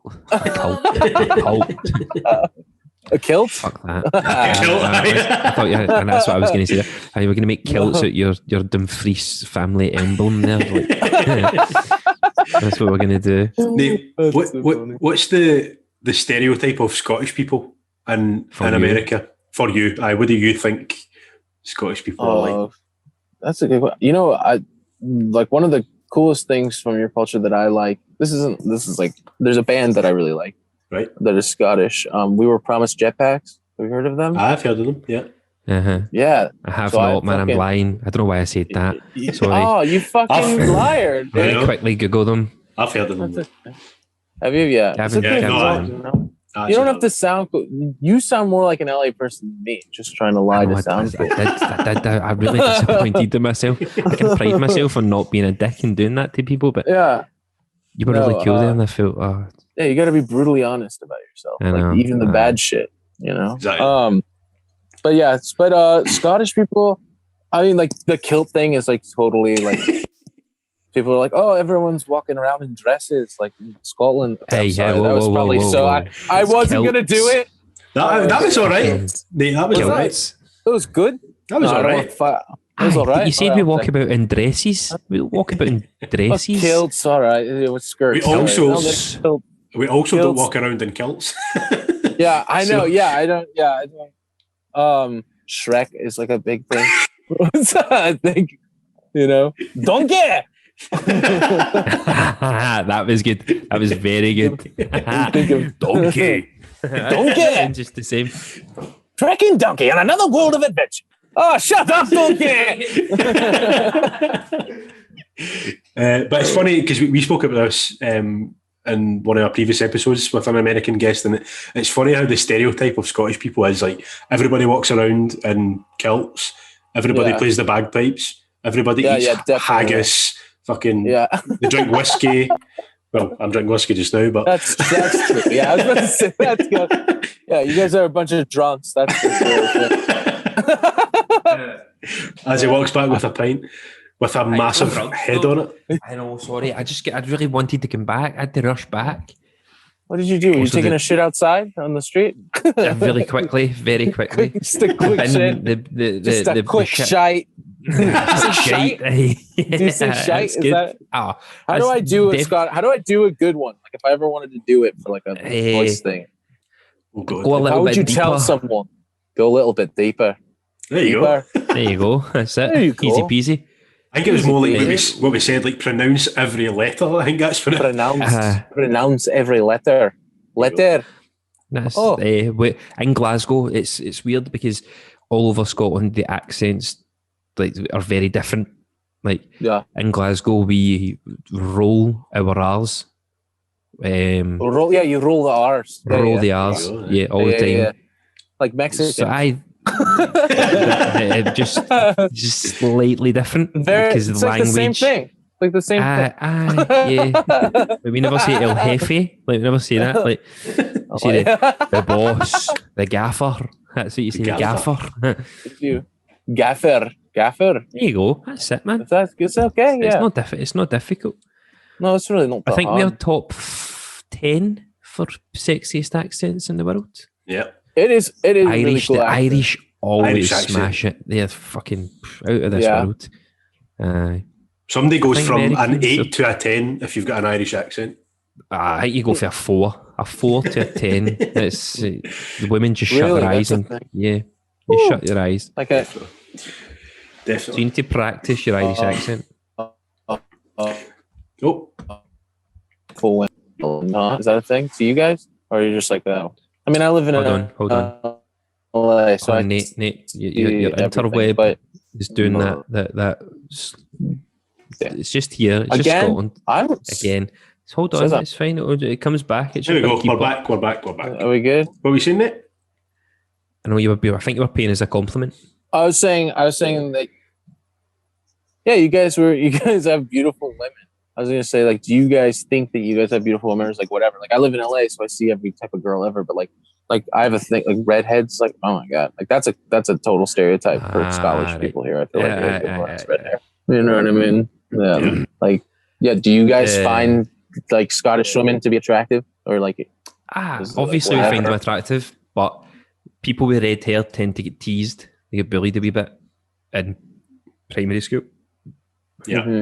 A kilt? Fuck that. I thought, and that's what I was going to say. Are you going to make kilts out your Dumfries family emblem there? Like, that's what we're going to do. Nate, what's the stereotype of Scottish people in America for you? What do you think Scottish people are like? That's a good one. I like one of the coolest things from your culture that I like. This is like there's a band that I really like. Right. That is Scottish. We were promised jetpacks. Have you heard of them? I've heard of them, yeah. Uh-huh. Yeah. I have not, man. I'm lying. I don't know why I said that. Sorry. Oh, you fucking liar. Quickly Google them. I've heard of them. Have you? Yeah. You don't have to sound cool. You sound more like an LA person than me, just trying to lie to sound cool. I really disappointed in myself. I can pride myself on not being a dick and doing that to people, but you were really cool there and I felt, yeah, you got to be brutally honest about yourself, like even the bad shit, Exactly. But Scottish people, I mean, like the kilt thing is like totally like people are like, oh, everyone's walking around in dresses like in Scotland. Hey, that was probably so. I wasn't gonna do it. That was all right. That was all right. It was good. That was all right. It was all right. You said we walk about in dresses. We walk about in dresses. Kilts, all right. It was skirts. We also don't walk around in kilts. Yeah, I know. I don't. Shrek is like a big thing. I think, donkey. That was good. That was very good. Donkey. Donkey. Just the same. Trekking donkey on another world of adventure. Oh, shut up, donkey. But it's funny because we spoke about this in one of our previous episodes with an American guest, and it's funny how the stereotype of Scottish people is like everybody walks around in kilts, everybody plays the bagpipes, everybody eats haggis, fucking they drink whiskey. Well, I'm drinking whiskey just now, but that's true. Yeah, I was about to say that's good. Yeah, you guys are a bunch of drunks. That's for sure. As he walks back with a pint. With a massive head on it. I know, sorry. I really wanted to come back. I had to rush back. What did you do? Were you taking a shit outside on the street? Very quickly. Just a quick shit. Just a quick shite. Shite. Do you say shite? Is that? How do I do it, Scott? How do I do a good one? Like if I ever wanted to do it for like a voice thing. How would you tell someone? Go a little bit deeper. There you go. There you go. That's it. Easy peasy. I think it was more like what we said, like pronounce every letter. I think that's for pronounce every letter. That's in Glasgow. It's weird because all over Scotland the accents like are very different. Like in Glasgow we roll our R's. You roll the R's. Roll the R's. Yeah, all the time. Yeah. Like Mexican. So just slightly different because it's the like language. The same thing. Like the same thing. Yeah. But we never say El Jefe. Like we never say that. Like you say the boss, the gaffer. That's what you say. The gaffer. Gaffer. There you go. That's it, man. It's okay. Yeah. It's not difficult. No, it's really not. I think we're top 10 for sexiest accents in the world. Yeah. It is Irish, really cool. The Irish always Irish smash it. They're fucking out of this world. Somebody goes from an 8 to a 10 if you've got an Irish accent. I think you go for a 4. A 4 to a 10. It's the women just shut their eyes and you shut your eyes. Like Definitely. So you need to practice your Irish accent. Full win. No, is that a thing to you guys? Or are you just like that? I mean, I live in Hold on. LA, so Nate, your interweb is doing that. It's just here. It's just Scotland. Again. So hold on, it's fine. It comes back. Here we go. We're back. Are we good? What were we saying, Nate? I know I think you were paying as a compliment. I was saying that. Yeah, you guys have beautiful women. I was gonna say, like, do you guys think that you guys have beautiful women? Or like, whatever. Like, I live in LA, so I see every type of girl ever. But like I have a thing, like redheads. Like, oh my god, like that's a total stereotype for Scottish people here. I feel like red hair. You know what I mean? Yeah. Like, do you guys find like Scottish women to be attractive, or like? Obviously, we find them attractive, but people with red hair tend to get teased. They get bullied a wee bit in primary school. Yeah. Mm-hmm.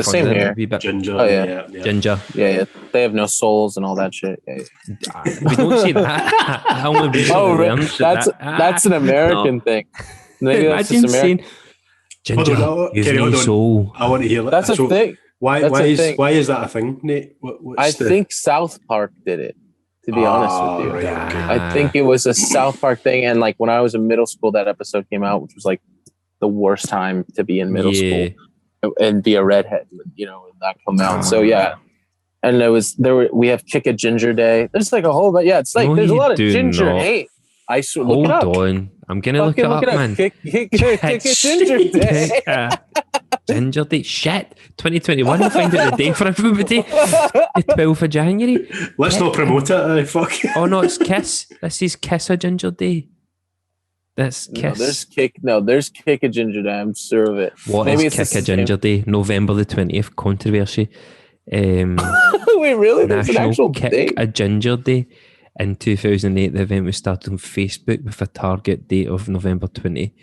Same here. Ginger. Ginger. Yeah. They have no souls and all that shit. Yeah. We don't say that. I only that's an American thing. Maybe that's just American. Ginger, you have no soul. I want to hear that. That's a thing. Why is that a thing, Nate? I think South Park did it. To be honest with you, right, okay. I think it was a South Park thing, and like when I was in middle school, that episode came out, which was like the worst time to be in middle school and be a redhead, and that come out. So and we have Kick a Ginger Day. There's like a whole, but it's like there's a lot of ginger hate. I should look it up. Hold on, I'm gonna look it up, man. Kick a Ginger Day. Ginger Day. Shit. 2021. We'll find out the day for everybody. The 12th of January. Let's not promote it. Fuck. Oh no, it's Kiss. This is Kiss a Ginger Day. That's Kiss. There's Kick a Ginger Day. I'm sure of it. Maybe is Kick a Ginger Day? November the 20th. Controversy. Wait, really? There's an actual Kick date? a Ginger Day. In 2008, the event was started on Facebook with a target date of November 20.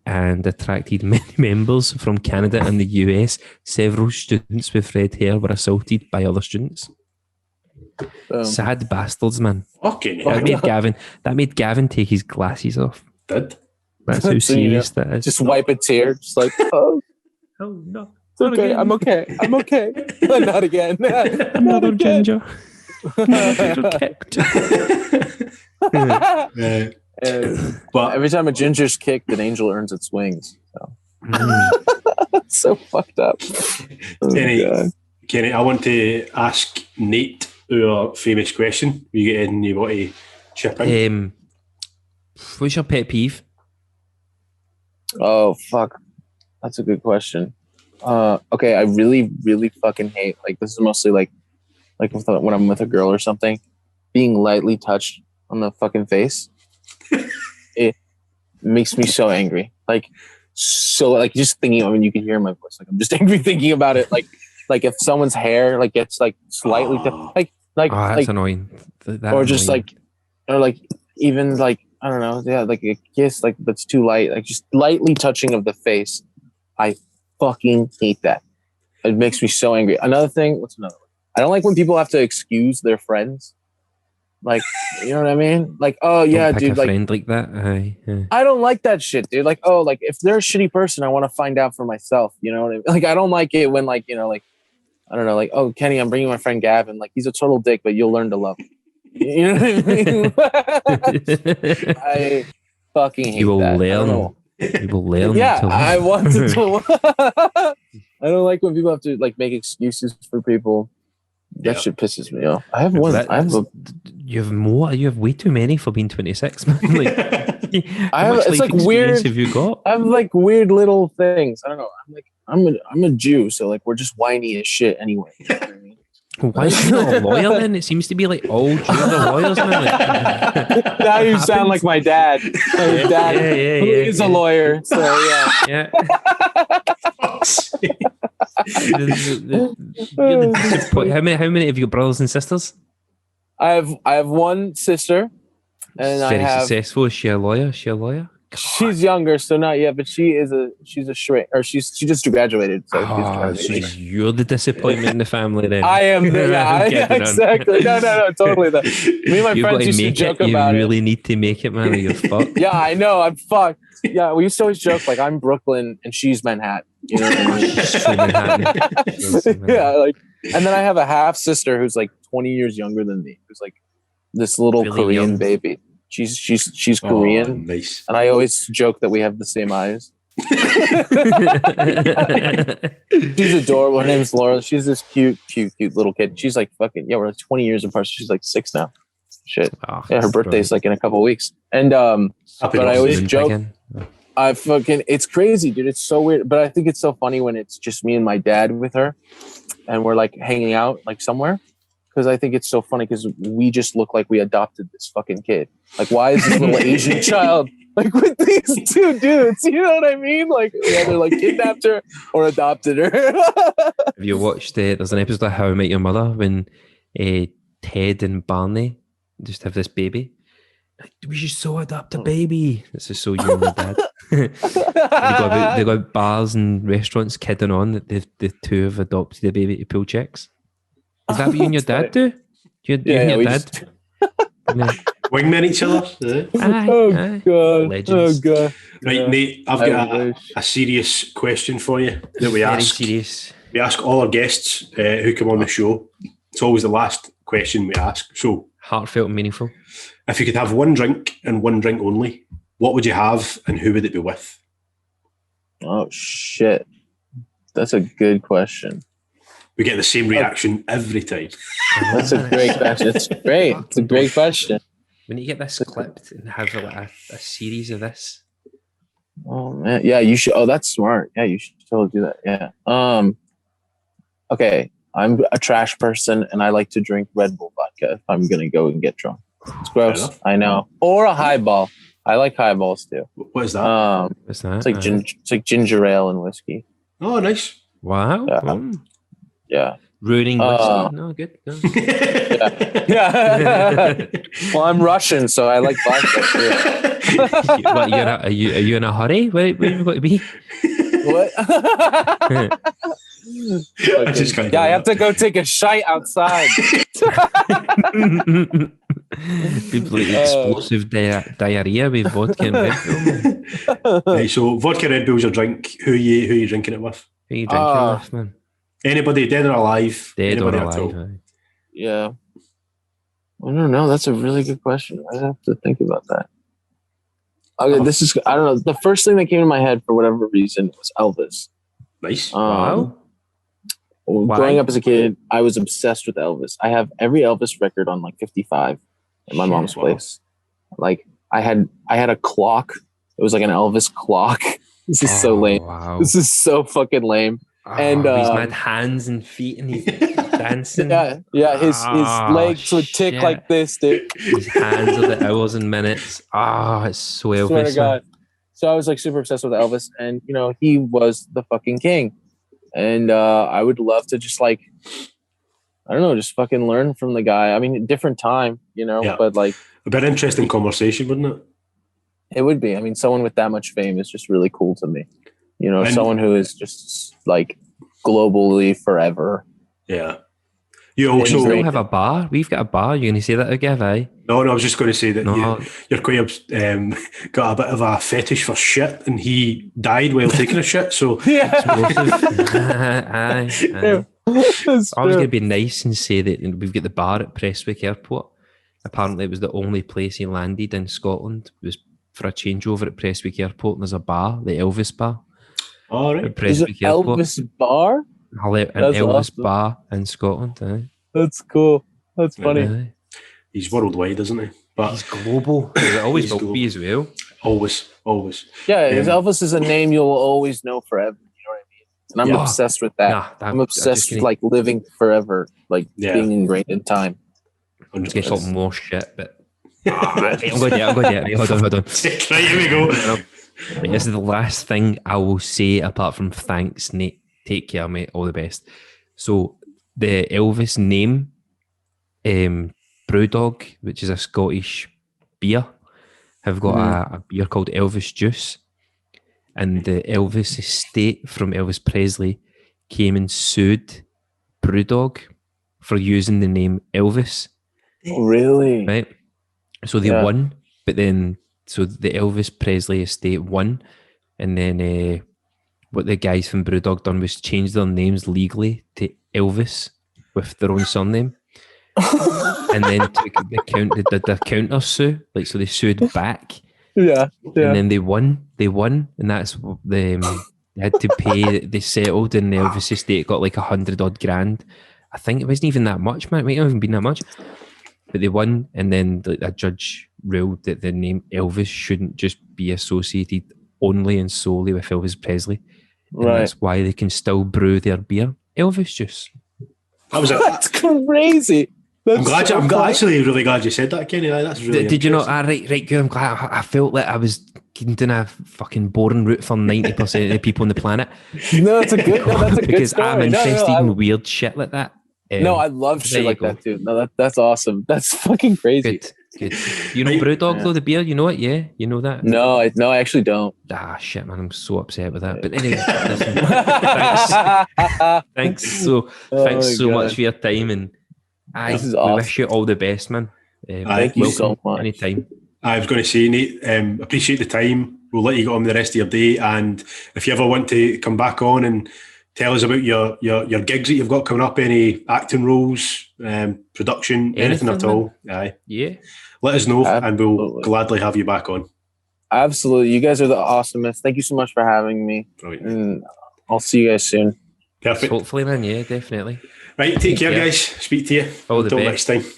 And attracted many members from Canada and the US. Several students with red hair were assaulted by other students. Sad bastards, man. Okay. That made Gavin take his glasses off. Did? That's how serious that is. Just wipe a tear. Just like, oh no. it's okay. I'm okay. Not again. Another ginger. Another kicked. But every time a ginger's kicked, an angel earns its wings. So, so fucked up. Kenny, I want to ask Nate our famous question. You get in, you want to chip in? What's your pet peeve? Oh fuck, that's a good question. Okay, I really, really fucking hate, like, this is mostly like when I'm with a girl or something, being lightly touched on the fucking face. It makes me so angry. Like, just thinking, I mean, you can hear my voice. Like, I'm just angry thinking about it. Like if someone's hair like gets like slightly that's annoying. Or just annoying. or even like, I don't know, yeah, like a kiss like that's too light, like just lightly touching of the face. I fucking hate that. It makes me so angry. Another thing, what's another one? I don't like when people have to excuse their friends. Like, you know what I mean? Like, oh yeah, don't pick dude, a like friend like that. I don't like that shit, dude. Like, oh, like if they're a shitty person, I want to find out for myself. You know what I mean? Like, I don't like it when, like, you know, like, I don't know, like, oh, Kenny, I'm bringing my friend Gavin. Like, he's a total dick, but you'll learn to love him. You know what I mean? I fucking hate you will that. learn. You will learn. Yeah, to I want to. I don't like when people have to like make excuses for people. That shit pisses me off. I have one. You have more. You have way too many for being 26, man. Like, it's like weird. Have you got? I have like weird little things. I don't know. I'm a Jew, so like we're just whiny as shit anyway. You know what I mean? Why is he not a lawyer then? It seems to be like all Jews are lawyers now. Like, now you sound like my dad. My dad who is a lawyer. So yeah. How many of your brothers and sisters? I have one sister, and very successful. Is she a lawyer? She's younger, so not yet, but she's a shrink, or she just graduated. So you're the disappointment in the family then. I am. Exactly. No, totally. Me and my friends used to joke about it. You really need to make it, man. Or you're fucked. Yeah, I know. I'm fucked. Yeah, we used to always joke like I'm Brooklyn and she's Manhattan. You know what I mean? So Manhattan. Yeah, like, and then I have a half sister who's like 20 years younger than me, who's like this little really Korean young baby. She's Korean, nice. And I always joke that we have the same eyes. She's adorable. Her name's Laura. She's this cute little kid. She's like fucking we're like 20 years apart. She's like 6 now. Shit. Her birthday's like in a couple of weeks. And but I always joke. It's crazy, dude. It's so weird. But I think it's so funny when it's just me and my dad with her, and we're like hanging out like somewhere. Because I think it's so funny because we just look like we adopted this fucking kid. Like, why is this little Asian child like with these two dudes? You know what I mean? Like, either like kidnapped her or adopted her. Have you watched? There's an episode of How I Met Your Mother when Ted and Barney just have this baby. Like, we should so adopt a baby. This is so you and your dad. they go out bars and restaurants kidding on that the two have adopted a baby to pull checks. Is that what you and your dad do? You and your dad? Wingman each other? God. Legends. Oh, God. Right, Nate, I've got a serious question for you that we ask. Serious. We ask all our guests who come on the show. It's always the last question we ask. So, heartfelt and meaningful. If you could have one drink and one drink only, what would you have and who would it be with? Oh, shit. That's a good question. We get the same reaction every time. That's a great question. It's great. It's a great question. When you get this clipped and have a series of this. Oh man, yeah, you should. Oh, that's smart. Yeah, you should totally do that. Yeah. Okay, I'm a trash person and I like to drink Red Bull vodka if I'm gonna go and get drunk. It's gross. I know. Or a highball. I like highballs too. What is that? What's that? It's like ginger ale and whiskey. Oh, nice. Wow. Yeah. Yeah. Ruining whiskey? No, good. No. Yeah. Well, I'm Russian, so I like vodka. Are you in a hurry? Where are you going to be? What? I have to go take a shite outside. People eat explosive diarrhea with vodka and Red Bull. Right, so vodka Red Bull's your drink. Who you drinking it with? Who are you drinking with, man? Anybody dead or alive? Dead or Anybody alive? at all? Yeah. I don't know. That's a really good question. I have to think about that. Okay, I don't know. The first thing that came to my head for whatever reason was Elvis. Nice. Wow. Growing up as a kid, I was obsessed with Elvis. I have every Elvis record on like 55 at my mom's place. Like I had a clock. It was like an Elvis clock. This is so lame. Wow. This is so fucking lame. And he's mad hands and feet and he's dancing. Yeah. His legs would tick like this, dude. His hands are the hours and minutes. It's so Elvis. Swear to God. So I was like super obsessed with Elvis, and he was the fucking king. And I would love to just like, I don't know, just fucking learn from the guy. I mean, different time, but like a bit interesting conversation, wouldn't it? It would be. I mean, someone with that much fame is just really cool to me. Someone who is just like globally forever. Yeah. You also still have a bar. We've got a bar. You're going to say that again, eh? No, I was just going to say that you're quite got a bit of a fetish for shit, and he died while taking a shit. So I was going to be nice and say that we've got the bar at Prestwick Airport. Apparently, it was the only place he landed in Scotland. It was for a changeover at Prestwick Airport, and there's a bar, the Elvis Bar. All right, is it Elvis Bar? An Elvis bar in Scotland. That's cool. That's funny. He's worldwide, isn't he? But he's global. He always will be as well. Always. Yeah, Elvis is a name you'll always know forever. You know what I mean? And I'm obsessed with that. I'm obsessed with like living forever, like being ingrained in time. I'm just getting something more shit, but I'm going to Hold on. Right, here we go. This is the last thing I will say apart from thanks, Nate. Take care, mate. All the best. So the Elvis name, Brewdog, which is a Scottish beer, have got a beer called Elvis Juice, and the Elvis estate from Elvis Presley came and sued Brewdog for using the name Elvis. Oh, really? Right. So they won, but then the Elvis Presley estate won, and then what the guys from Brewdog done was change their names legally to Elvis with their own surname. And then they did their counter sue, so they sued back. Yeah. And then they won, and that's they had to pay. They settled, and the Elvis estate got like 100 odd grand. I think it wasn't even that much, man. It might not even been that much, but they won. And then a judge ruled that the name Elvis shouldn't just be associated only and solely with Elvis Presley. And that's why they can still brew their beer Elvis juice. That's crazy. I'm actually really glad you said that, Kenny. That's really Did you not? Right, good. I'm glad. I felt like I was doing a fucking boring route for 90% of the people on the planet. No, that's a good story. Because I'm interested in weird shit like that. No, I love shit like that too. No, that's awesome. That's fucking crazy. Good. You know Brewdog though, the beer? You know it? Yeah? You know that? No, I actually don't. Shit, man. I'm so upset with that. But anyway, thanks so much for your time, and this is awesome. We wish you all the best, man. Thank you so much. Anytime. I was going to say, Nate, appreciate the time. We'll let you go on the rest of your day, and if you ever want to come back on and tell us about your gigs that you've got coming up, any acting roles, production, anything at all. Aye. Yeah. Let us know. Absolutely. And we'll gladly have you back on. Absolutely. You guys are the awesomest. Thank you so much for having me. Brilliant. And I'll see you guys soon. Perfect. Hopefully, man. Yeah, definitely. Right. Take care, guys. Speak to you. All Until the next best. time.